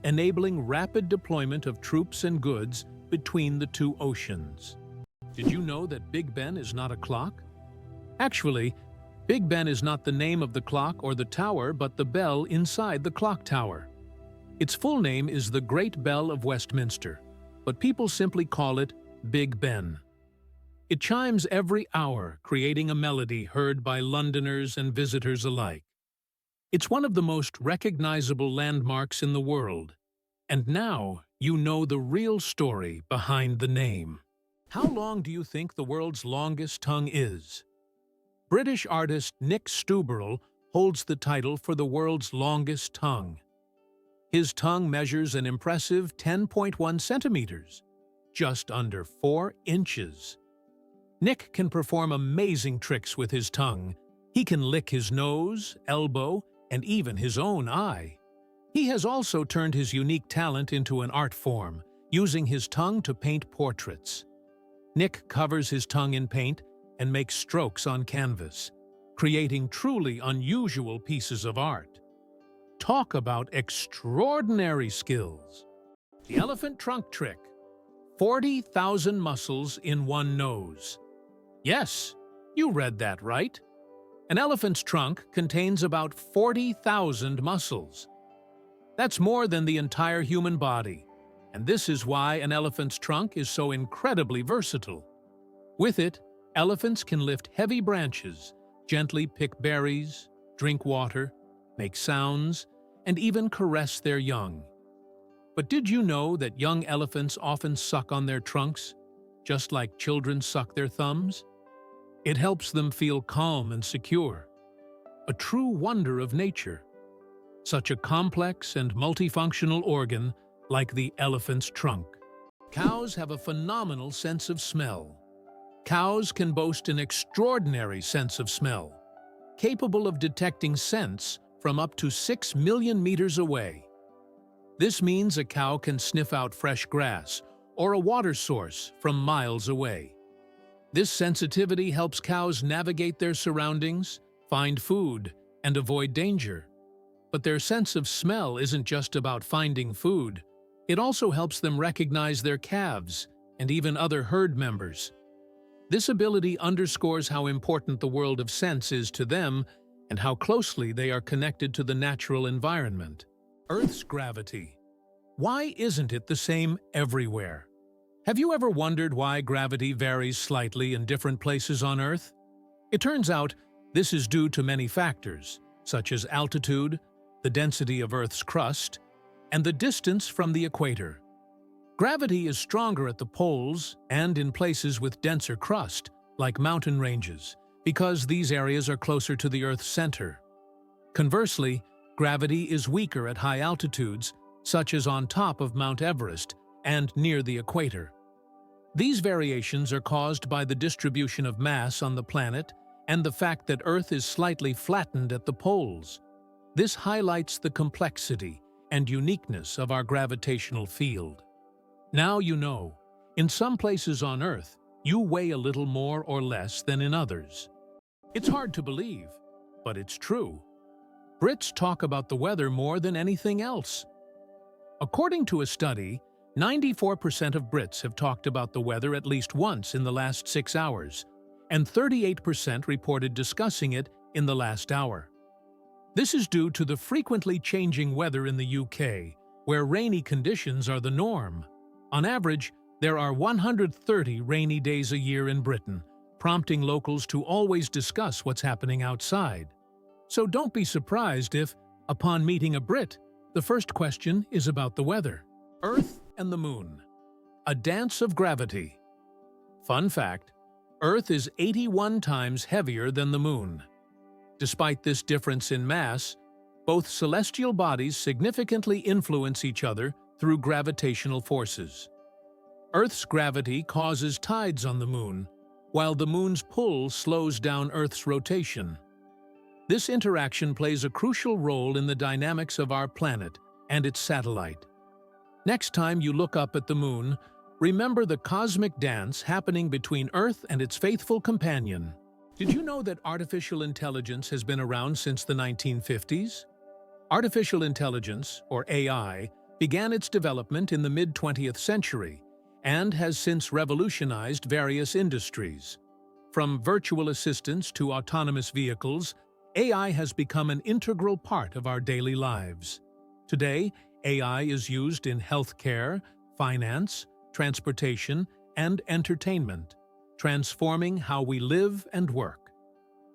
enabling rapid deployment of troops and goods between the two oceans. Did you know that Big Ben is not a clock? Actually, Big Ben is not the name of the clock or the tower, but the bell inside the clock tower. Its full name is the Great Bell of Westminster, but people simply call it Big Ben. It chimes every hour, creating a melody heard by Londoners and visitors alike. It's one of the most recognizable landmarks in the world. And now you know the real story behind the name. How long do you think the world's longest tongue is? British artist Nick Stuberl holds the title for the world's longest tongue. His tongue measures an impressive 10.1 centimeters, just under 4 inches. Nick can perform amazing tricks with his tongue. He can lick his nose, elbow, and even his own eye. He has also turned his unique talent into an art form, using his tongue to paint portraits. Nick covers his tongue in paint and makes strokes on canvas, creating truly unusual pieces of art. Talk about extraordinary skills. The elephant trunk trick. 40,000 muscles in one nose. Yes, you read that right. An elephant's trunk contains about 40,000 muscles. That's more than the entire human body, and this is why an elephant's trunk is so incredibly versatile. With it, elephants can lift heavy branches, gently pick berries, drink water, make sounds, and even caress their young. But did you know that young elephants often suck on their trunks, just like children suck their thumbs? It helps them feel calm and secure. A true wonder of nature. Such a complex and multifunctional organ like the elephant's trunk. Cows have a phenomenal sense of smell. Cows can boast an extraordinary sense of smell. capable of detecting scents from up to 6 million meters away. This means a cow can sniff out fresh grass or a water source from miles away. This sensitivity helps cows navigate their surroundings, find food, and avoid danger. But their sense of smell isn't just about finding food. It also helps them recognize their calves and even other herd members. This ability underscores how important the world of scents is to them and how closely they are connected to the natural environment. Earth's gravity. Why isn't it the same everywhere? Have you ever wondered why gravity varies slightly in different places on Earth? It turns out this is due to many factors, such as altitude, the density of Earth's crust, and the distance from the equator. Gravity is stronger at the poles and in places with denser crust, like mountain ranges, because these areas are closer to the Earth's center. Conversely, gravity is weaker at high altitudes, such as on top of Mount Everest and near the equator. These variations are caused by the distribution of mass on the planet and the fact that Earth is slightly flattened at the poles. This highlights the complexity and uniqueness of our gravitational field. Now you know, in some places on Earth, you weigh a little more or less than in others. It's hard to believe, but it's true. Brits talk about the weather more than anything else. According to a study, 94% of Brits have talked about the weather at least once in the last 6 hours, and 38% reported discussing it in the last hour. This is due to the frequently changing weather in the UK, where rainy conditions are the norm. On average, there are 130 rainy days a year in Britain, prompting locals to always discuss what's happening outside. So don't be surprised if, upon meeting a Brit, the first question is about the weather. Earth and the Moon. A dance of gravity. Fun fact, Earth is 81 times heavier than the Moon. Despite this difference in mass, both celestial bodies significantly influence each other through gravitational forces. Earth's gravity causes tides on the Moon, while the Moon's pull slows down Earth's rotation. This interaction plays a crucial role in the dynamics of our planet and its satellite. Next time you look up at the Moon, remember the cosmic dance happening between Earth and its faithful companion. Did you know that artificial intelligence has been around since the 1950s? Artificial intelligence, or AI, began its development in the mid-20th century and has since revolutionized various industries. From virtual assistants to autonomous vehicles, AI has become an integral part of our daily lives. Today, AI is used in healthcare, finance, transportation, and entertainment, transforming how we live and work.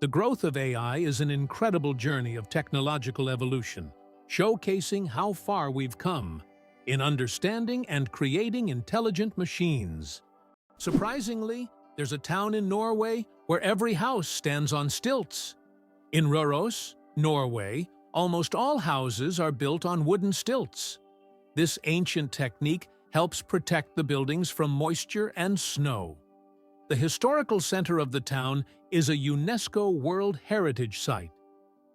The growth of AI is an incredible journey of technological evolution, showcasing how far we've come in understanding and creating intelligent machines. Surprisingly, there's a town in Norway where every house stands on stilts. In Røros, Norway, almost all houses are built on wooden stilts. This ancient technique helps protect the buildings from moisture and snow. The historical center of the town is a UNESCO World Heritage Site,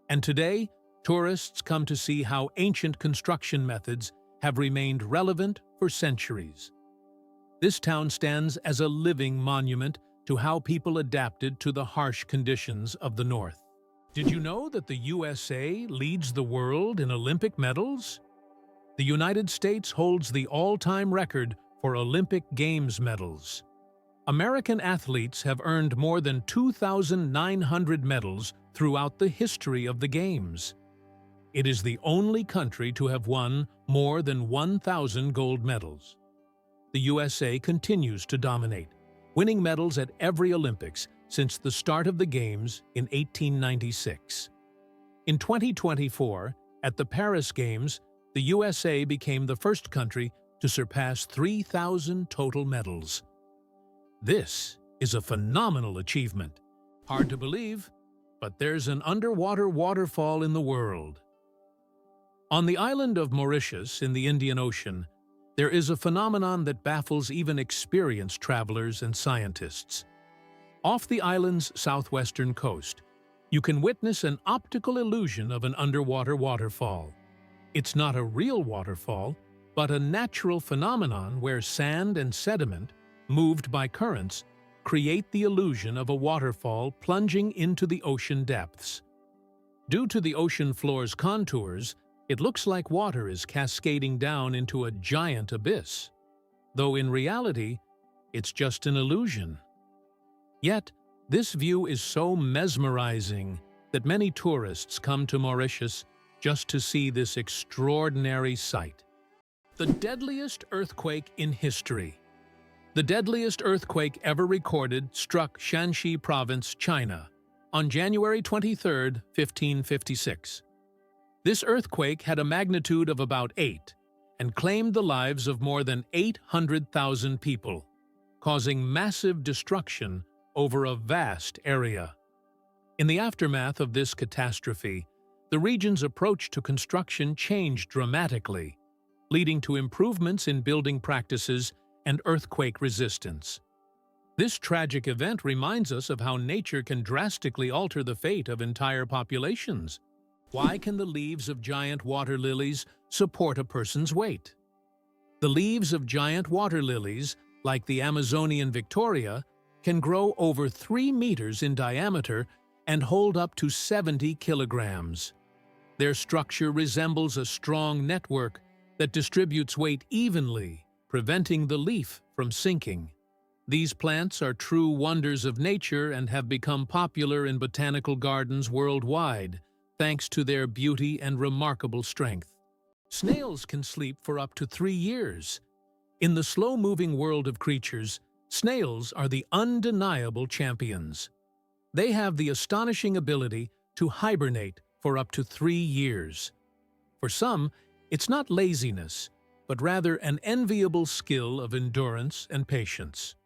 and today, tourists come to see how ancient construction methods have remained relevant for centuries. This town stands as a living monument to how people adapted to the harsh conditions of the North. Did you know that the USA leads the world in Olympic medals? The United States holds the all-time record for Olympic Games medals. American athletes have earned more than 2,900 medals throughout the history of the Games. It is the only country to have won more than 1,000 gold medals. The USA continues to dominate, winning medals at every Olympics since the start of the Games in 1896. In 2024, at the Paris Games, the USA became the first country to surpass 3,000 total medals. This is a phenomenal achievement. Hard to believe, but there's an underwater waterfall in the world. On the island of Mauritius in the Indian Ocean, there is a phenomenon that baffles even experienced travelers and scientists. Off the island's southwestern coast, You can witness an optical illusion of an underwater waterfall. It's not a real waterfall, but a natural phenomenon where sand and sediment, moved by currents, create the illusion of a waterfall plunging into the ocean depths. Due to the ocean floor's contours, it looks like water is cascading down into a giant abyss, though in reality, it's just an illusion. Yet, this view is so mesmerizing that many tourists come to Mauritius just to see this extraordinary sight. The deadliest earthquake in history. The deadliest earthquake ever recorded struck Shanxi Province, China, on January 23, 1556. This earthquake had a magnitude of about 8 and claimed the lives of more than 800,000 people, causing massive destruction over a vast area. In the aftermath of this catastrophe, the region's approach to construction changed dramatically, leading to improvements in building practices and earthquake resistance. This tragic event reminds us of how nature can drastically alter the fate of entire populations. Why can the leaves of giant water lilies support a person's weight? The leaves of giant water lilies, like the Amazonian Victoria, can grow over 3 meters in diameter and hold up to 70 kilograms. Their structure resembles a strong network that distributes weight evenly, preventing the leaf from sinking. These plants are true wonders of nature and have become popular in botanical gardens worldwide, thanks to their beauty and remarkable strength. Snails can sleep for up to 3 years. In the slow-moving world of creatures, snails are the undeniable champions. They have the astonishing ability to hibernate for up to 3 years. For some, it's not laziness, but rather an enviable skill of endurance and patience.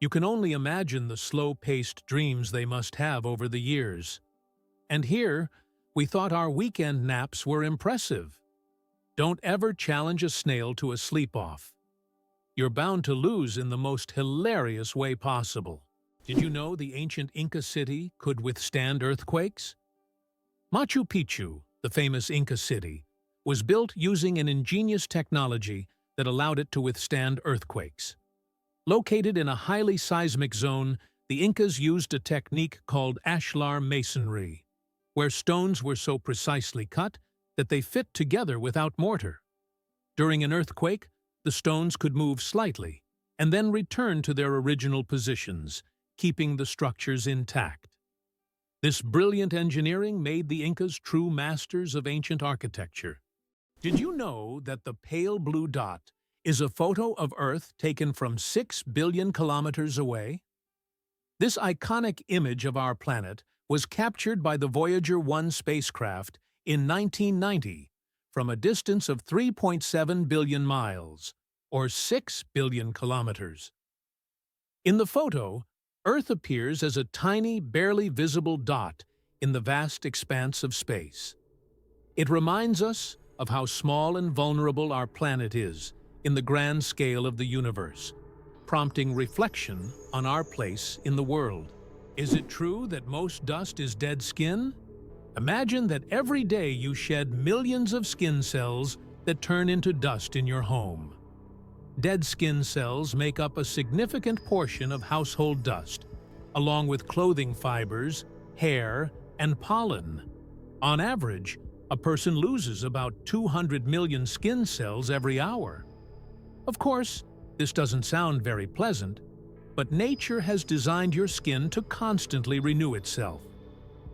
You can only imagine the slow-paced dreams they must have over the years. And here, we thought our weekend naps were impressive. Don't ever challenge a snail to a sleep-off. You're bound to lose in the most hilarious way possible. Did you know the ancient Inca city could withstand earthquakes? Machu Picchu, the famous Inca city, was built using an ingenious technology that allowed it to withstand earthquakes. Located in a highly seismic zone, the Incas used a technique called ashlar masonry, where stones were so precisely cut that they fit together without mortar. During an earthquake, the stones could move slightly and then return to their original positions, keeping the structures intact. This brilliant engineering made the Incas true masters of ancient architecture. Did you know that the pale blue dot is a photo of Earth taken from 6 billion kilometers away? This iconic image of our planet was captured by the Voyager 1 spacecraft in 1990 from a distance of 3.7 billion miles, or 6 billion kilometers. In the photo, Earth appears as a tiny, barely visible dot in the vast expanse of space. It reminds us of how small and vulnerable our planet is in the grand scale of the universe, prompting reflection on our place in the world. Is it true that most dust is dead skin? Imagine that every day you shed millions of skin cells that turn into dust in your home. Dead skin cells make up a significant portion of household dust, along with clothing fibers, hair, and pollen. On average, a person loses about 200 million skin cells every hour. Of course, this doesn't sound very pleasant, but nature has designed your skin to constantly renew itself.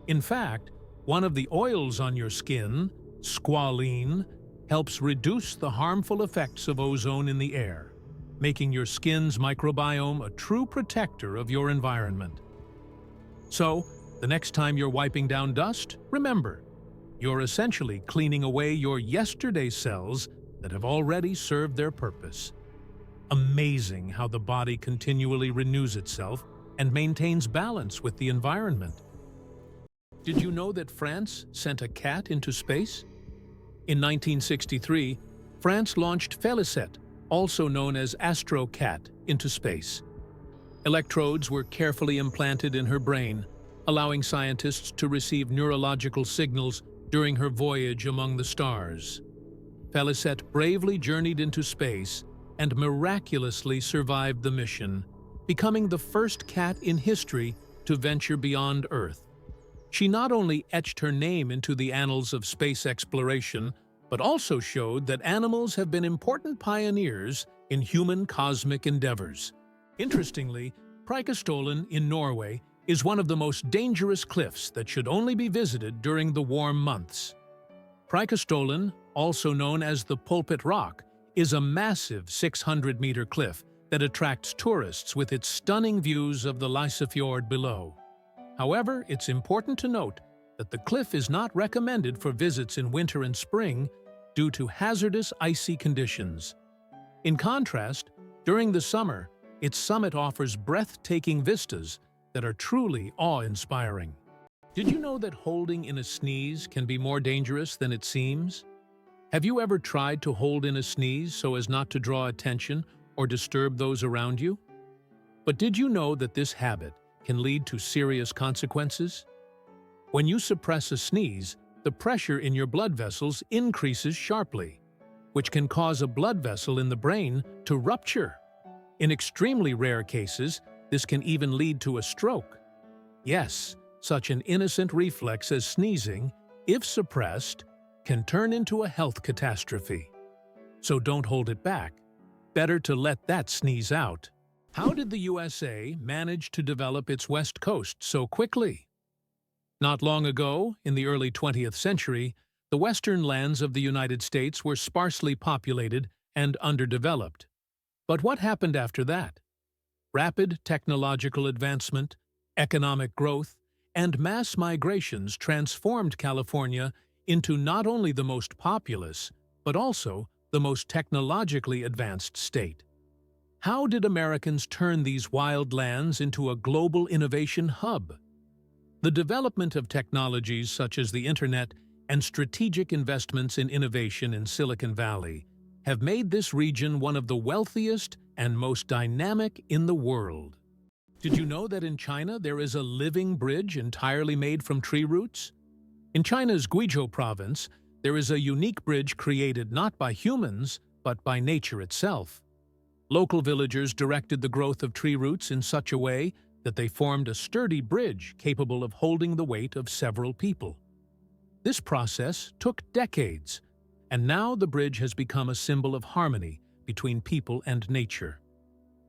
In fact, one of the oils on your skin, squalene, helps reduce the harmful effects of ozone in the air, making your skin's microbiome a true protector of your environment. So, the next time you're wiping down dust, remember, you're essentially cleaning away your yesterday cells that have already served their purpose. Amazing how the body continually renews itself and maintains balance with the environment. Did you know that France sent a cat into space? In 1963, France launched Félicette, also known as AstroCat, into space. Electrodes were carefully implanted in her brain, allowing scientists to receive neurological signals during her voyage among the stars. Felicette bravely journeyed into space and miraculously survived the mission, becoming the first cat in history to venture beyond Earth. She not only etched her name into the annals of space exploration, but also showed that animals have been important pioneers in human cosmic endeavors. Interestingly, Preikestolen in Norway is one of the most dangerous cliffs that should only be visited during the warm months. Preikestolen, also known as the Pulpit Rock, is a massive 600-meter cliff that attracts tourists with its stunning views of the Lysefjord below. However, it's important to note that the cliff is not recommended for visits in winter and spring due to hazardous icy conditions. In contrast, during the summer, its summit offers breathtaking vistas that are truly awe-inspiring. Did you know that holding in a sneeze can be more dangerous than it seems? Have you ever tried to hold in a sneeze so as not to draw attention or disturb those around you? But did you know that this habit can lead to serious consequences? When you suppress a sneeze, the pressure in your blood vessels increases sharply, which can cause a blood vessel in the brain to rupture. In extremely rare cases, this can even lead to a stroke. Yes, such an innocent reflex as sneezing, if suppressed, can turn into a health catastrophe. So don't hold it back. Better to let that sneeze out. How did the USA manage to develop its West Coast so quickly? Not long ago, in the early 20th century, the western lands of the United States were sparsely populated and underdeveloped. But what happened after that? Rapid technological advancement, economic growth, and mass migrations transformed California into not only the most populous, but also the most technologically advanced state. How did Americans turn these wild lands into a global innovation hub? The development of technologies such as the Internet and strategic investments in innovation in Silicon Valley have made this region one of the wealthiest and most dynamic in the world. Did you know that in China there is a living bridge entirely made from tree roots? In China's Guizhou province, there is a unique bridge created not by humans, but by nature itself. Local villagers directed the growth of tree roots in such a way that they formed a sturdy bridge capable of holding the weight of several people. This process took decades, and now the bridge has become a symbol of harmony between people and nature.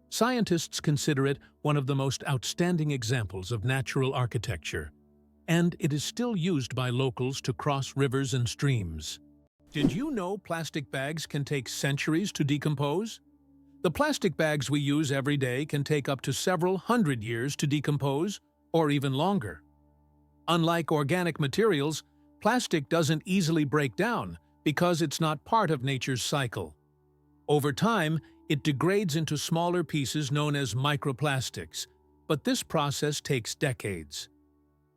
Scientists consider it one of the most outstanding examples of natural architecture, and it is still used by locals to cross rivers and streams. Did you know plastic bags can take centuries to decompose? The plastic bags we use every day can take up to several hundred years to decompose, or even longer. Unlike organic materials, plastic doesn't easily break down because it's not part of nature's cycle. Over time, it degrades into smaller pieces known as microplastics, but this process takes decades.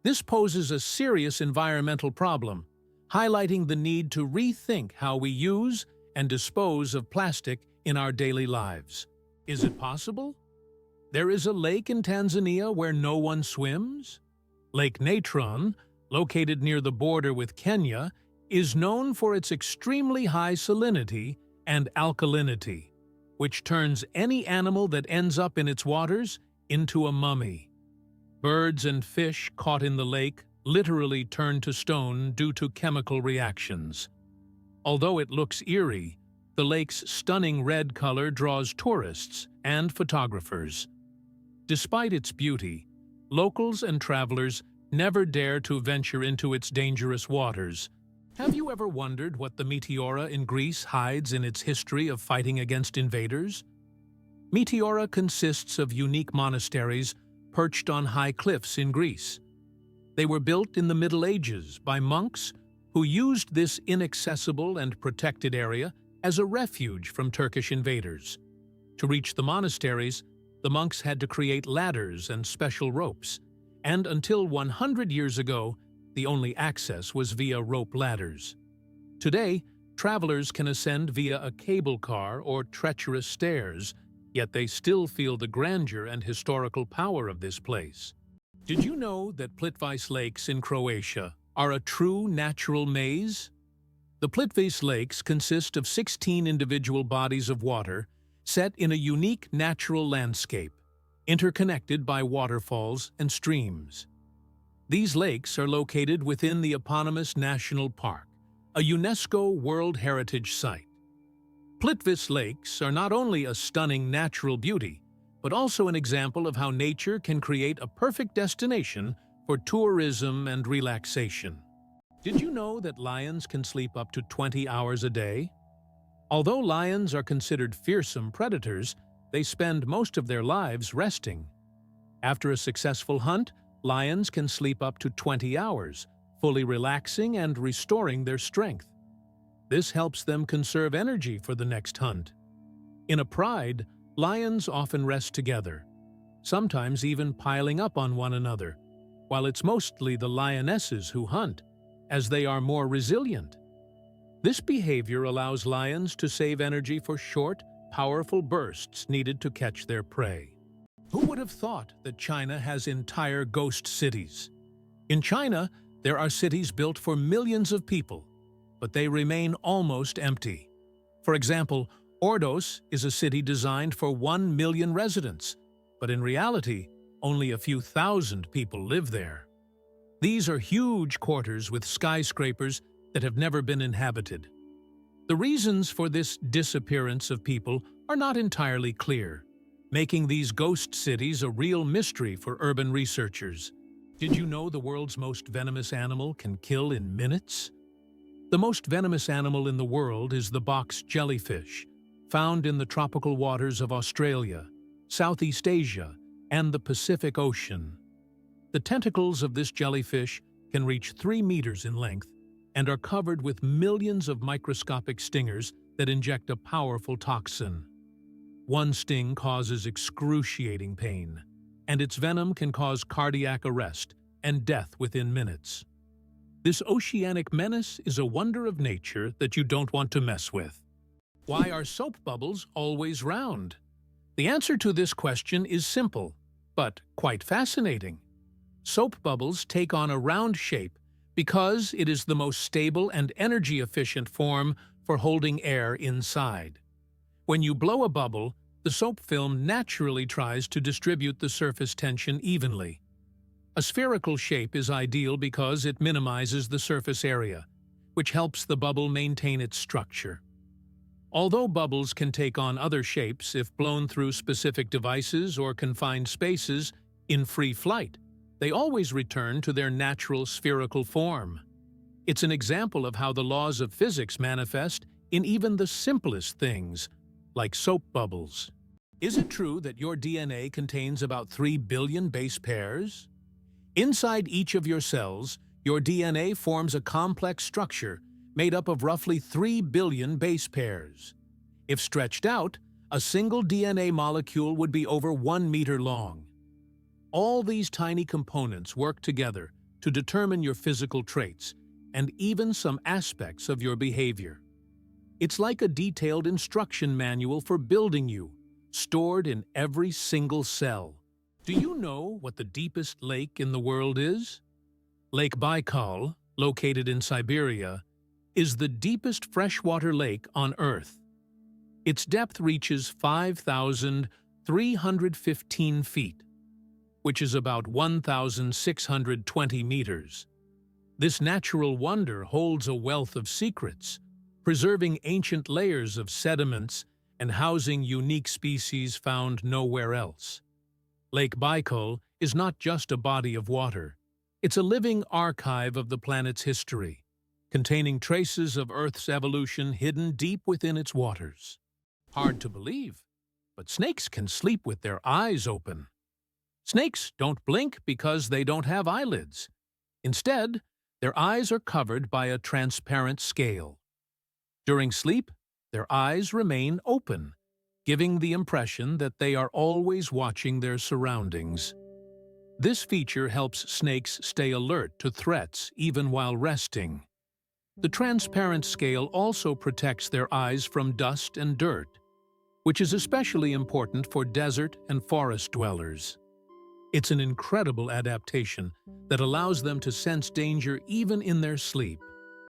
This poses a serious environmental problem, highlighting the need to rethink how we use and dispose of plastic in our daily lives. Is it possible? There is a lake in Tanzania where no one swims? Lake Natron, located near the border with Kenya, is known for its extremely high salinity and alkalinity, which turns any animal that ends up in its waters into a mummy. Birds and fish caught in the lake literally turn to stone due to chemical reactions. Although it looks eerie, the lake's stunning red color draws tourists and photographers. Despite its beauty, locals and travelers never dare to venture into its dangerous waters. Have you ever wondered what the Meteora in Greece hides in its history of fighting against invaders? Meteora consists of unique monasteries perched on high cliffs in Greece. They were built in the Middle Ages by monks who used this inaccessible and protected area as a refuge from Turkish invaders. To reach the monasteries, the monks had to create ladders and special ropes, and until 100 years ago, the only access was via rope ladders. Today, travelers can ascend via a cable car or treacherous stairs, yet they still feel the grandeur and historical power of this place. Did you know that Plitvice Lakes in Croatia are a true natural maze? The Plitvice Lakes consist of 16 individual bodies of water set in a unique natural landscape, interconnected by waterfalls and streams. These lakes are located within the eponymous National Park, a UNESCO World Heritage Site. Plitvice Lakes are not only a stunning natural beauty, but also an example of how nature can create a perfect destination for tourism and relaxation. Did you know that lions can sleep up to 20 hours a day? Although lions are considered fearsome predators, they spend most of their lives resting. After a successful hunt, lions can sleep up to 20 hours, fully relaxing and restoring their strength. This helps them conserve energy for the next hunt. In a pride, lions often rest together, sometimes even piling up on one another, while it's mostly the lionesses who hunt, as they are more resilient. This behavior allows lions to save energy for short, powerful bursts needed to catch their prey. Who would have thought that China has entire ghost cities? In China, there are cities built for millions of people, but they remain almost empty. For example, Ordos is a city designed for 1 million residents, but in reality, only a few thousand people live there. These are huge quarters with skyscrapers that have never been inhabited. The reasons for this disappearance of people are not entirely clear, making these ghost cities a real mystery for urban researchers. Did you know the world's most venomous animal can kill in minutes? The most venomous animal in the world is the box jellyfish, found in the tropical waters of Australia, Southeast Asia, and the Pacific Ocean. The tentacles of this jellyfish can reach 3 meters in length and are covered with millions of microscopic stingers that inject a powerful toxin. One sting causes excruciating pain, and its venom can cause cardiac arrest and death within minutes. This oceanic menace is a wonder of nature that you don't want to mess with. Why are soap bubbles always round? The answer to this question is simple, but quite fascinating. Soap bubbles take on a round shape because it is the most stable and energy-efficient form for holding air inside. When you blow a bubble, the soap film naturally tries to distribute the surface tension evenly. A spherical shape is ideal because it minimizes the surface area, which helps the bubble maintain its structure. Although bubbles can take on other shapes if blown through specific devices or confined spaces in free flight, they always return to their natural spherical form. It's an example of how the laws of physics manifest in even the simplest things, like soap bubbles. Is it true that your DNA contains about 3 billion base pairs? Inside each of your cells, your DNA forms a complex structure made up of roughly 3 billion base pairs. If stretched out, a single DNA molecule would be over 1 meter long. All these tiny components work together to determine your physical traits and even some aspects of your behavior. It's like a detailed instruction manual for building you, stored in every single cell. Do you know what the deepest lake in the world is? Lake Baikal, located in Siberia, is the deepest freshwater lake on Earth. Its depth reaches 5,315 feet, which is about 1,620 meters. This natural wonder holds a wealth of secrets, preserving ancient layers of sediments and housing unique species found nowhere else. Lake Baikal is not just a body of water. It's a living archive of the planet's history, containing traces of Earth's evolution hidden deep within its waters. Hard to believe, but snakes can sleep with their eyes open. Snakes don't blink because they don't have eyelids. Instead, their eyes are covered by a transparent scale. During sleep, their eyes remain open, giving the impression that they are always watching their surroundings. This feature helps snakes stay alert to threats even while resting. The transparent scale also protects their eyes from dust and dirt, which is especially important for desert and forest dwellers. It's an incredible adaptation that allows them to sense danger even in their sleep.